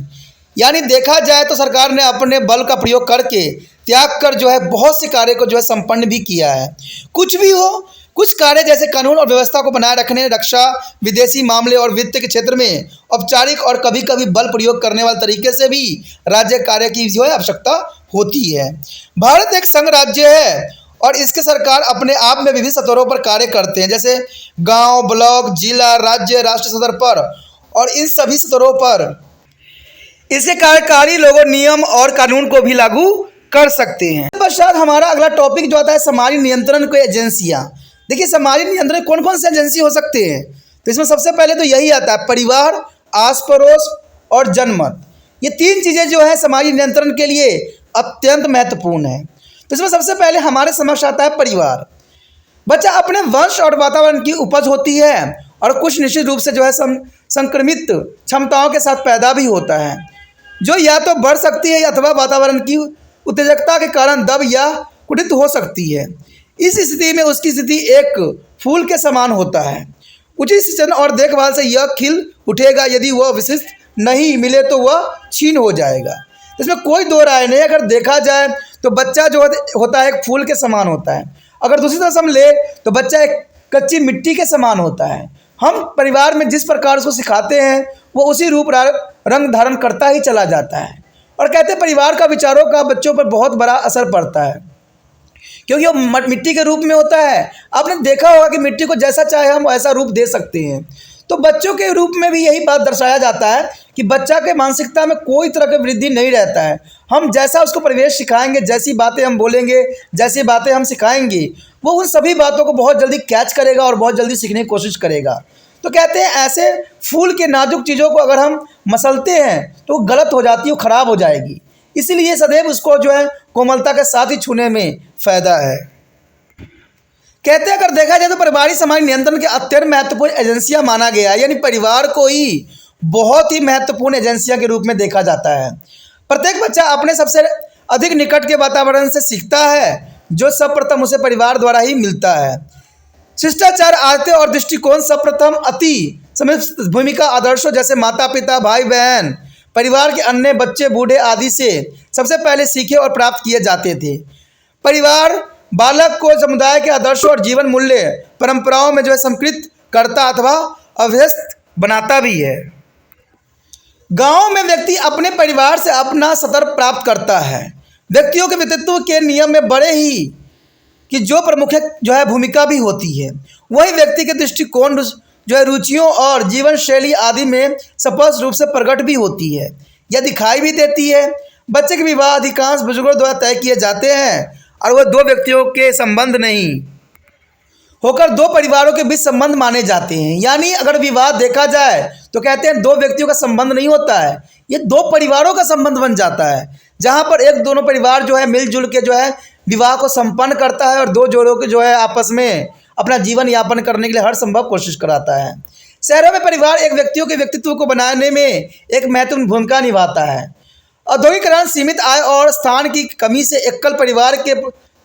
यानी देखा जाए तो सरकार ने अपने बल का प्रयोग करके त्याग कर जो है बहुत से कार्य को जो है संपन्न भी किया है। कुछ भी हो, कुछ कार्य जैसे कानून और व्यवस्था को बनाए रखने, रक्षा, विदेशी मामले और वित्त के क्षेत्र में औपचारिक और कभी कभी बल प्रयोग करने वाले तरीके से भी राज्य कार्य की जो है आवश्यकता होती है। भारत एक संघ राज्य है और इसके सरकार अपने आप में विभिन्न स्तरों पर कार्य करते हैं, जैसे गांव, ब्लॉक, जिला, राज्य, राष्ट्र स्तर पर, और इन सभी स्तरों पर इसके कार्यकारी लोगों नियम और कानून को भी लागू कर सकते हैं। पश्चात हमारा अगला टॉपिक जो आता है समाज नियंत्रण को एजेंसियां। देखिए समाज नियंत्रण कौन कौन से एजेंसी हो सकते हैं, तो इसमें सबसे पहले तो यही आता है परिवार, आस पड़ोस और जनमत। ये तीन चीज़ें जो है समाज नियंत्रण के लिए अत्यंत महत्वपूर्ण है। तो इसमें सबसे पहले हमारे समक्ष आता है परिवार। बच्चा अपने वंश और वातावरण की उपज होती है और कुछ निश्चित रूप से जो है संक्रमित क्षमताओं के साथ पैदा भी होता है, जो या तो बढ़ सकती है अथवा वातावरण की उत्तेजकता के कारण दब या कुटित हो सकती है। इस स्थिति में उसकी स्थिति एक फूल के समान होता है। उचित सिंचाई और देखभाल से यह खिल उठेगा, यदि वह विशिष्ट नहीं मिले तो वह छीन हो जाएगा। इसमें कोई दो राय नहीं। अगर देखा जाए तो बच्चा जो होता है एक फूल के समान होता है, अगर दूसरी तरफ हम ले तो बच्चा एक कच्ची मिट्टी के समान होता है। हम परिवार में जिस प्रकार उसको सिखाते हैं वो उसी रूप रंग धारण करता ही चला जाता है। और कहते हैं परिवार का विचारों का बच्चों पर बहुत बड़ा असर पड़ता है, क्योंकि वो मिट्टी के रूप में होता है। आपने देखा होगा कि मिट्टी को जैसा चाहे हम वैसा रूप दे सकते हैं। तो बच्चों के रूप में भी यही बात दर्शाया जाता है कि बच्चा के मानसिकता में कोई तरह की वृद्धि नहीं रहता है। हम जैसा उसको परिवेश सिखाएंगे, जैसी बातें हम बोलेंगे, जैसी बातें हम सिखाएंगे, वो उन सभी बातों को बहुत जल्दी कैच करेगा और बहुत जल्दी सीखने की कोशिश करेगा। तो कहते हैं ऐसे फूल के नाजुक चीज़ों को अगर हम मसलते हैं तो वो गलत हो जाती है, वो खराब हो जाएगी। इसीलिए सदैव उसको जो है कोमलता के साथ ही छूने में फ़ायदा है। कहते हैं अगर देखा जाए तो पारिवारिक समाज नियंत्रण के अत्यंत महत्वपूर्ण एजेंसियां माना गया है, यानी परिवार को ही बहुत ही महत्वपूर्ण एजेंसियां के रूप में देखा जाता है। प्रत्येक बच्चा अधिक निकट के वातावरण से सीखता है, जो सर्वप्रथम उसे परिवार द्वारा ही मिलता है। शिष्टाचार, आदतें और दृष्टिकोण सर्वप्रथम अति समृद्ध भूमिका आदर्शों जैसे माता पिता, भाई बहन, परिवार के अन्य बच्चे, बूढ़े आदि से सबसे पहले सीखे और प्राप्त किए जाते थे। परिवार बालक को समुदाय के आदर्शों और जीवन मूल्य परंपराओं में जो है संस्कृत करता अथवा अभ्यस्त बनाता भी है। गांव में व्यक्ति अपने परिवार से अपना सतर प्राप्त करता है। व्यक्तियों के व्यक्तित्व के नियम में बड़े ही कि जो प्रमुख जो है भूमिका भी होती है, वही व्यक्ति के दृष्टिकोण जो है रुचियों और जीवन शैली आदि में स्पष्ट रूप से प्रकट भी होती है, यह दिखाई भी देती है। बच्चे के विवाह अधिकांश बुजुर्गों द्वारा तय किए जाते हैं और वह दो व्यक्तियों के संबंध नहीं होकर दो परिवारों के बीच संबंध माने जाते हैं। यानी अगर विवाह देखा जाए तो कहते हैं दो व्यक्तियों का संबंध नहीं होता है, ये दो परिवारों का संबंध बन जाता है, जहाँ पर एक दोनों परिवार जो है मिलजुल के जो है विवाह को संपन्न करता है और दो जोड़ों के जो है आपस में अपना जीवन यापन करने के लिए हर संभव कोशिश कराता है। शहरों में परिवार एक व्यक्तियों के व्यक्तित्व को बनाने में एक महत्वपूर्ण भूमिका निभाता है। औद्योगिकरण, सीमित आय और स्थान की कमी से एकल परिवार के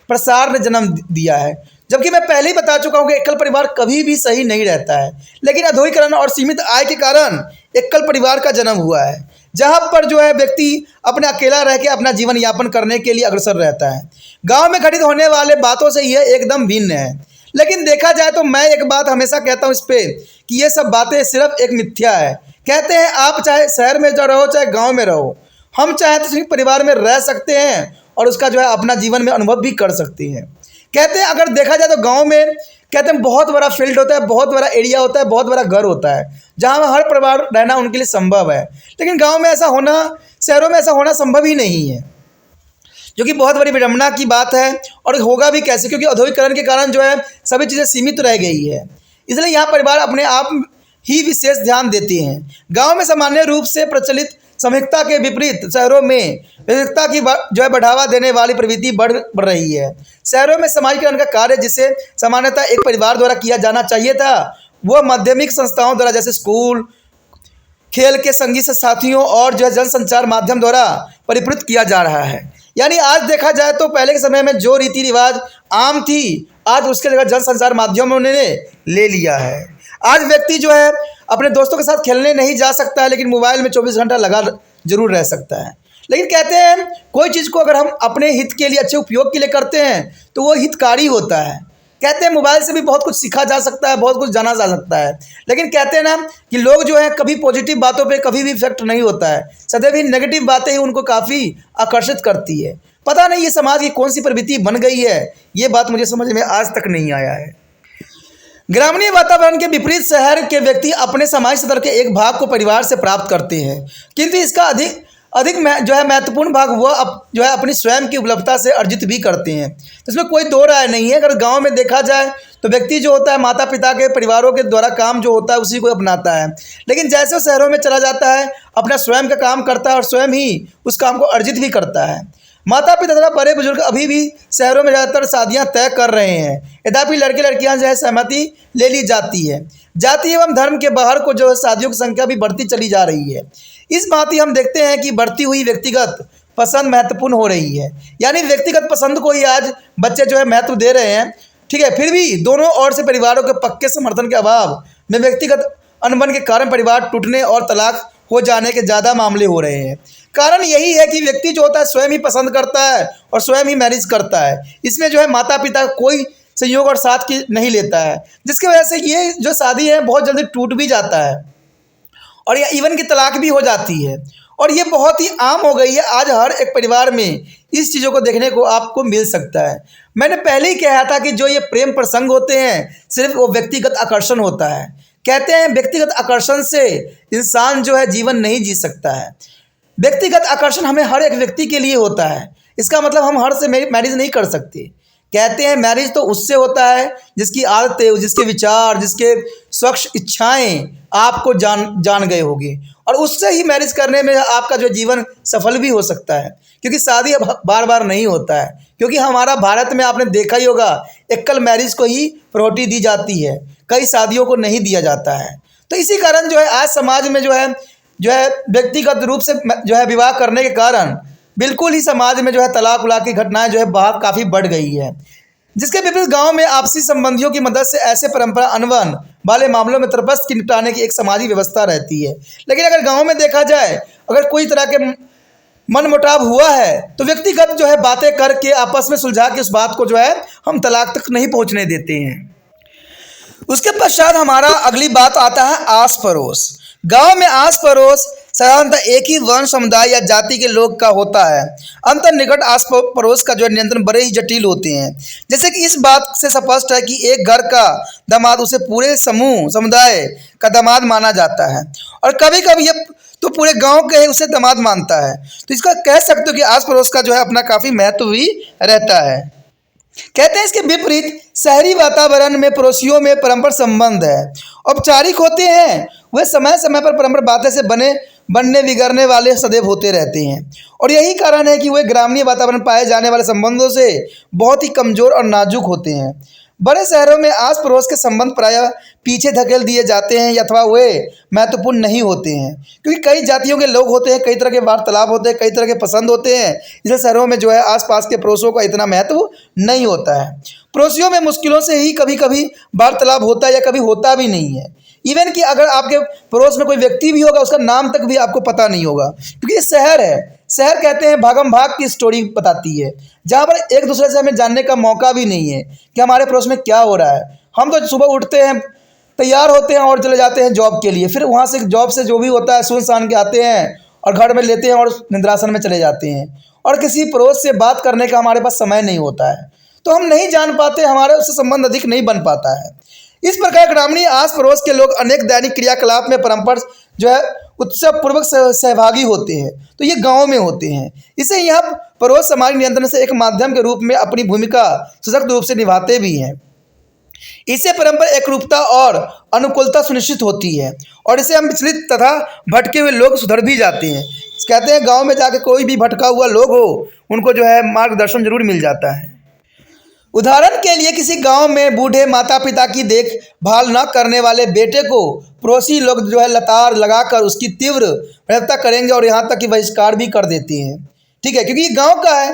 प्रसार ने जन्म दिया है। जबकि मैं पहले ही बता चुका हूँ कि एकल परिवार कभी भी सही नहीं रहता है, लेकिन औद्योगिकरण और सीमित आय के कारण एकल परिवार का जन्म हुआ है, जहाँ पर जो है व्यक्ति अपने अकेला रह के अपना जीवन यापन करने के लिए अग्रसर रहता है। गांव में घटित होने वाले बातों से यह एकदम भिन्न है। लेकिन देखा जाए तो मैं एक बात हमेशा कहता हूँ इस पर कि ये सब बातें सिर्फ एक मिथ्या है। कहते हैं आप चाहे शहर में जो रहो चाहे गाँव में रहो, हम चाहे तो सिर्फ परिवार में रह सकते हैं और उसका जो है अपना जीवन में अनुभव भी कर सकते हैं। कहते हैं अगर देखा जाए तो गांव में कहते हैं बहुत बड़ा फील्ड होता है, बहुत बड़ा एरिया होता है, बहुत बड़ा घर होता है, जहां हर परिवार रहना उनके लिए संभव है। लेकिन गांव में ऐसा होना, शहरों में ऐसा होना संभव ही नहीं है, जो कि बहुत बड़ी विडंबना की बात है। और होगा भी कैसे, क्योंकि औद्योगिकरण के कारण जो है सभी चीज़ें सीमित रह गई है, इसलिए यहाँ परिवार अपने आप ही विशेष ध्यान देते हैं। गाँव में सामान्य रूप से प्रचलित सामूहिकता के विपरीत शहरों में विविधता की जो है बढ़ावा देने वाली प्रवृत्ति बढ़ रही है। शहरों में समाजीकरण का कार्य जिसे सामान्यतः एक परिवार द्वारा किया जाना चाहिए था, वह माध्यमिक संस्थाओं द्वारा जैसे स्कूल, खेल के संगीत से साथियों और जो है जनसंचार माध्यम द्वारा परिपूरित किया जा रहा है। यानी आज देखा जाए तो पहले के समय में जो रीति रिवाज आम थी, आज उसके जगह जनसंचार माध्यमों ने ले लिया है। आज व्यक्ति जो है अपने दोस्तों के साथ खेलने नहीं जा सकता है, लेकिन मोबाइल में 24 घंटा लगा जरूर रह सकता है। लेकिन कहते हैं कोई चीज़ को अगर हम अपने हित के लिए, अच्छे उपयोग के लिए करते हैं तो वो हितकारी होता है। कहते हैं मोबाइल से भी बहुत कुछ सीखा जा सकता है, बहुत कुछ जाना जा सकता है, लेकिन कहते हैं ना कि लोग जो है कभी पॉजिटिव बातों पे कभी भी इफेक्ट नहीं होता है, सदैव ही नेगेटिव बातें ही उनको काफ़ी आकर्षित करती है। पता नहीं ये समाज की कौन सी प्रवृत्ति बन गई है, ये बात मुझे समझ में आज तक नहीं आया है। ग्रामीण वातावरण के विपरीत शहर के व्यक्ति अपने सामाजिक स्तर के एक भाग को परिवार से प्राप्त करते हैं, किंतु इसका अधिक जो है महत्वपूर्ण भाग वह जो है अपनी स्वयं की उपलब्धता से अर्जित भी करते हैं। तो इसमें कोई दो राय नहीं है। अगर गांव में देखा जाए तो व्यक्ति जो होता है माता पिता के परिवारों के द्वारा काम जो होता है उसी को अपनाता है, लेकिन जैसे वो शहरों में चला जाता है अपना स्वयं का काम करता है और स्वयं ही उस काम को अर्जित भी करता है। माता पिता तथा बड़े बुजुर्ग अभी भी शहरों में ज़्यादातर शादियां तय कर रहे हैं, यद्यपि लड़के लड़कियां जो है सहमति ले ली जाती है। जाति एवं धर्म के बाहर को जो है शादियों की संख्या भी बढ़ती चली जा रही है। इस बात ही हम देखते हैं कि बढ़ती हुई व्यक्तिगत पसंद महत्वपूर्ण हो रही है, यानी व्यक्तिगत पसंद को ही आज बच्चे जो है महत्व दे रहे हैं। ठीक है, फिर भी दोनों ओर से परिवारों के पक्के समर्थन के अभाव में व्यक्तिगत अनबन के कारण परिवार टूटने और तलाक हो जाने के ज़्यादा मामले हो रहे हैं। कारण यही है कि व्यक्ति जो होता है स्वयं ही पसंद करता है और स्वयं ही मैरिज करता है। इसमें जो है माता पिता कोई सहयोग और साथ की नहीं लेता है, जिसकी वजह से ये जो शादी है बहुत जल्दी टूट भी जाता है और या इवन की तलाक भी हो जाती है। और ये बहुत ही आम हो गई है, आज हर एक परिवार में इस चीज़ों को देखने को आपको मिल सकता है। मैंने पहले ही कहा था कि जो ये प्रेम प्रसंग होते हैं सिर्फ वो व्यक्तिगत आकर्षण होता है। कहते हैं व्यक्तिगत आकर्षण से इंसान जो है जीवन नहीं जी सकता है। व्यक्तिगत आकर्षण हमें हर एक व्यक्ति के लिए होता है, इसका मतलब हम हर से मैरिज नहीं कर सकते। कहते हैं मैरिज तो उससे होता है जिसकी आदतें, जिसके विचार, जिसके स्वच्छ इच्छाएं आपको जान गए होंगे, और उससे ही मैरिज करने में आपका जो जीवन सफल भी हो सकता है। क्योंकि शादी अब बार बार नहीं होता है, क्योंकि हमारा भारत में आपने देखा ही होगा एकल मैरिज को ही प्रायोरिटी दी जाती है, कई शादियों को नहीं दिया जाता है। तो इसी कारण जो है आज समाज में जो है व्यक्तिगत रूप से जो है विवाह करने के कारण बिल्कुल ही समाज में जो है तलाक उलाक की घटनाएं जो है बहुत काफ़ी बढ़ गई है, जिसके विपरीत गांव में आपसी संबंधियों की मदद से ऐसे परंपरा अनबन वाले मामलों में तरपस्त की निपटाने की एक सामाजिक व्यवस्था रहती है। लेकिन अगर गांव में देखा जाए, अगर कोई तरह के मनमुटाव हुआ है तो व्यक्तिगत जो है बातें करके आपस में सुलझा के उस बात को जो है हम तलाक तक नहीं पहुंचने देते हैं। उसके पश्चात हमारा अगली बात आता है आस पड़ोस। गांव में आस पड़ोस साधारणतः एक ही वर्ण समुदाय या जाति के लोग का होता है। अंतर निकट आस पड़ोस का जो नियंत्रण बड़े ही जटिल होते हैं। जैसे कि इस बात से स्पष्ट है कि एक घर का दामाद उसे पूरे समूह समुदाय का दामाद माना जाता है, और कभी कभी ये तो पूरे गांव के उसे दामाद मानता है। तो इसका कह सकते हो कि आस पड़ोस का जो है अपना काफ़ी महत्व भी रहता है। कहते हैं इसके विपरीत शहरी वातावरण में पड़ोसियों में परस्पर संबंध है, औपचारिक होते हैं। वे समय समय पर परस्पर बातें से बनने बिगड़ने वाले सदैव होते रहते हैं, और यही कारण है कि वे ग्रामीण वातावरण पाए जाने वाले संबंधों से बहुत ही कमजोर और नाजुक होते हैं। बड़े शहरों में आस पड़ोस के संबंध प्रायः पीछे धकेल दिए जाते हैं अथवा वे महत्वपूर्ण नहीं होते हैं, क्योंकि कई जातियों के लोग होते हैं, कई तरह के वार्तालाप होते हैं, कई तरह के पसंद होते हैं। इसलिए शहरों में जो है आसपास के पड़ोसियों का इतना महत्व नहीं होता है। पड़ोसियों में मुश्किलों से ही कभी कभी वार्तालाप होता है या कभी होता भी नहीं है। इवन कि अगर आपके पड़ोस में कोई व्यक्ति भी होगा, उसका नाम तक भी आपको पता नहीं होगा, क्योंकि ये शहर है। शहर कहते हैं भागम भाग की स्टोरी बताती है, जहाँ पर एक दूसरे से हमें जानने का मौका भी नहीं है कि हमारे पड़ोस में क्या हो रहा है। हम तो सुबह उठते हैं, तैयार होते हैं और चले जाते हैं जॉब के लिए, फिर वहाँ से जॉब से जो भी होता है सुन सान के आते हैं और घर में लेते हैं और निद्रासन में चले जाते हैं, और किसी पड़ोस से बात करने का हमारे पास समय नहीं होता है, तो हम नहीं जान पाते, हमारे उससे संबंध अधिक नहीं बन पाता है। इस प्रकार ग्रामीण आस पड़ोस के लोग अनेक दैनिक क्रियाकलाप में परस्पर जो है उत्सव पूर्वक सहभागी होते हैं, तो ये गांव में होते हैं। इसे यहाँ पड़ोस सामाजिक नियंत्रण से एक माध्यम के रूप में अपनी भूमिका सशक्त रूप से निभाते भी हैं। इससे परस्पर एकरूपता और अनुकूलता सुनिश्चित होती है, और इससे हम विचलित तथा भटके हुए लोग सुधर भी जाते हैं। कहते हैं गांव में जाके कोई भी भटका हुआ लोग हो, उनको जो है मार्गदर्शन जरूर मिल जाता है। उदाहरण के लिए किसी गांव में बूढ़े माता पिता की देखभाल न करने वाले बेटे को पड़ोसी लोग जो है लतार लगाकर उसकी तीव्र प्रयत्न करेंगे और यहाँ तक कि बहिष्कार भी कर देते हैं। ठीक है, क्योंकि ये गांव का है।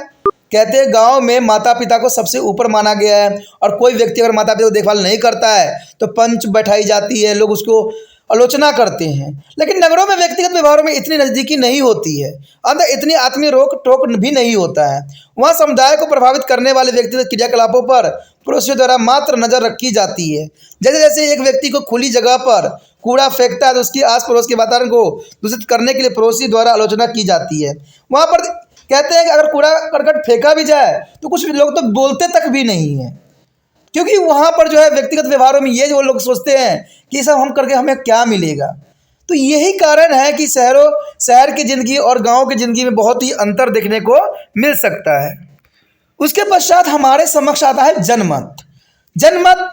कहते हैं गांव में माता पिता को सबसे ऊपर माना गया है, और कोई व्यक्ति अगर माता पिता को देखभाल नहीं करता है तो पंच बैठाई जाती है, लोग उसको आलोचना करते हैं। लेकिन नगरों में व्यक्तिगत व्यवहारों में इतनी नज़दीकी नहीं होती है, अंदर इतनी आत्मीय रोक टोक भी नहीं होता है। वहाँ समुदाय को प्रभावित करने वाले व्यक्तिगत क्रियाकलापों पर पड़ोसियों द्वारा मात्र नज़र रखी जाती है। जैसे जैसे एक व्यक्ति को खुली जगह पर कूड़ा फेंकता है तो उसकी आस पड़ोस के वातावरण को दूषित करने के लिए पड़ोसी द्वारा आलोचना की जाती है। वहाँ पर कहते हैं कि अगर कूड़ा करकट फेंका भी जाए तो कुछ लोग तो बोलते तक भी नहीं है, क्योंकि वहाँ पर जो है व्यक्तिगत व्यवहारों में ये जो लोग सोचते हैं कि सब हम करके हमें क्या मिलेगा। तो यही कारण है कि शहर की ज़िंदगी और गांव की ज़िंदगी में बहुत ही अंतर देखने को मिल सकता है। उसके पश्चात हमारे समक्ष आता है जनमत। जनमत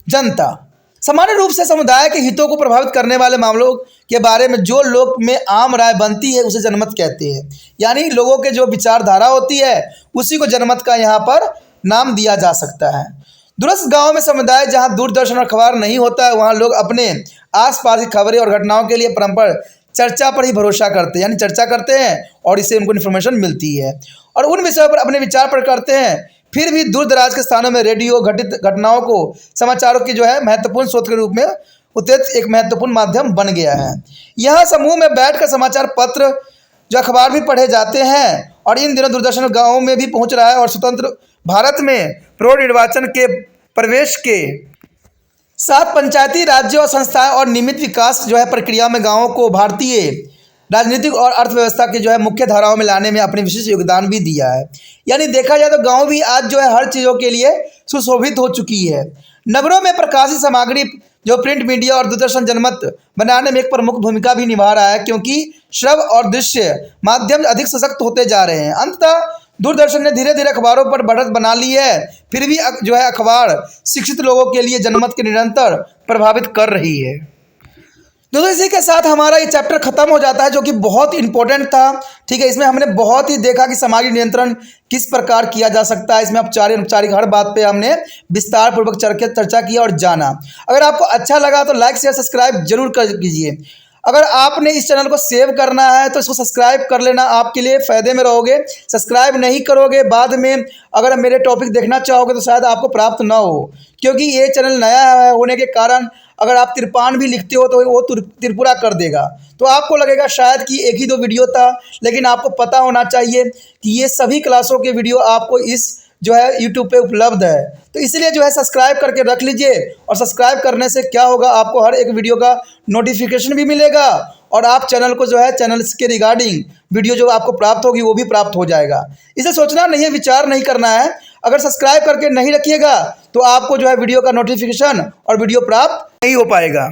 जनता सामान्य रूप से समुदाय के हितों को प्रभावित करने वाले मामलों के बारे में जो लोग में आम राय बनती है उसे जनमत कहते हैं। यानी लोगों के जो विचारधारा होती है उसी को जनमत का यहाँ पर नाम दिया जा सकता है। दूरस्थ गांव में समुदाय जहां दूरदर्शन और अखबार नहीं होता है, वहां लोग अपने आसपास की खबरें और घटनाओं के लिए परस्पर चर्चा पर ही भरोसा करते हैं, यानी चर्चा करते हैं और इससे उनको इन्फॉर्मेशन मिलती है और उन विषयों पर अपने विचार प्रकट करते हैं। फिर भी दूर दराज के स्थानों में रेडियो घटित घटनाओं को समाचारों की जो है महत्वपूर्ण स्रोत के रूप में उत्तेजित एक महत्वपूर्ण माध्यम बन गया है। यहाँ समूह में बैठकर समाचार पत्र जो अखबार भी पढ़े जाते हैं, और इन दिनों दूरदर्शन गाँव में भी पहुँच रहा है। और स्वतंत्र भारत में पूर्व निर्वाचन के प्रवेश के साथ पंचायती राज्यों और संस्थाएं और नियमित विकास जो है प्रक्रिया में गांवों को भारतीय राजनीतिक और अर्थव्यवस्था की जो है मुख्य धाराओं में लाने में अपनी विशेष योगदान भी दिया है। यानी देखा जाए तो गांव भी आज जो है हर चीज़ों के लिए सुशोभित हो चुकी है। नगरों में प्रकाशित सामग्री जो प्रिंट मीडिया और दूरदर्शन जनमत बनाने में एक प्रमुख भूमिका भी निभा रहा है, क्योंकि श्रव्य और दृश्य माध्यम अधिक सशक्त होते जा रहे हैं। अंततः दूरदर्शन ने धीरे धीरे अखबारों पर बढ़त बना ली है, फिर भी जो है अखबार शिक्षित लोगों के लिए जनमत के निरंतर प्रभावित कर रही है। दोस्तों इसी के साथ हमारा ये चैप्टर खत्म हो जाता है, जो कि बहुत इंपॉर्टेंट था। ठीक है, इसमें हमने बहुत ही देखा कि सामाजिक नियंत्रण किस प्रकार किया जा सकता है। इसमें औपचारिक हर बात पे हमने विस्तार पूर्वक चर्चा की और जाना। अगर आपको अच्छा लगा तो लाइक शेयर सब्सक्राइब जरूर कर कीजिए। अगर आपने इस चैनल को सेव करना है तो इसको सब्सक्राइब कर लेना, आपके लिए फ़ायदे में रहोगे। सब्सक्राइब नहीं करोगे बाद में अगर मेरे टॉपिक देखना चाहोगे तो शायद आपको प्राप्त ना हो, क्योंकि ये चैनल नया है होने के कारण अगर आप तिरपान भी लिखते हो तो वो त्रिपुरा कर देगा। तो आपको लगेगा शायद कि एक ही दो वीडियो था, लेकिन आपको पता होना चाहिए कि ये सभी क्लासों के वीडियो आपको इस जो है यूट्यूब पे उपलब्ध है। तो इसलिए जो है सब्सक्राइब करके रख लीजिए, और सब्सक्राइब करने से क्या होगा, आपको हर एक वीडियो का नोटिफिकेशन भी मिलेगा और आप चैनल को जो है चैनल के रिगार्डिंग वीडियो जो आपको प्राप्त होगी वो भी प्राप्त हो जाएगा। इसे सोचना नहीं है, विचार नहीं करना है। अगर सब्सक्राइब करके नहीं रखिएगा तो आपको जो है वीडियो का नोटिफिकेशन और वीडियो प्राप्त नहीं हो पाएगा।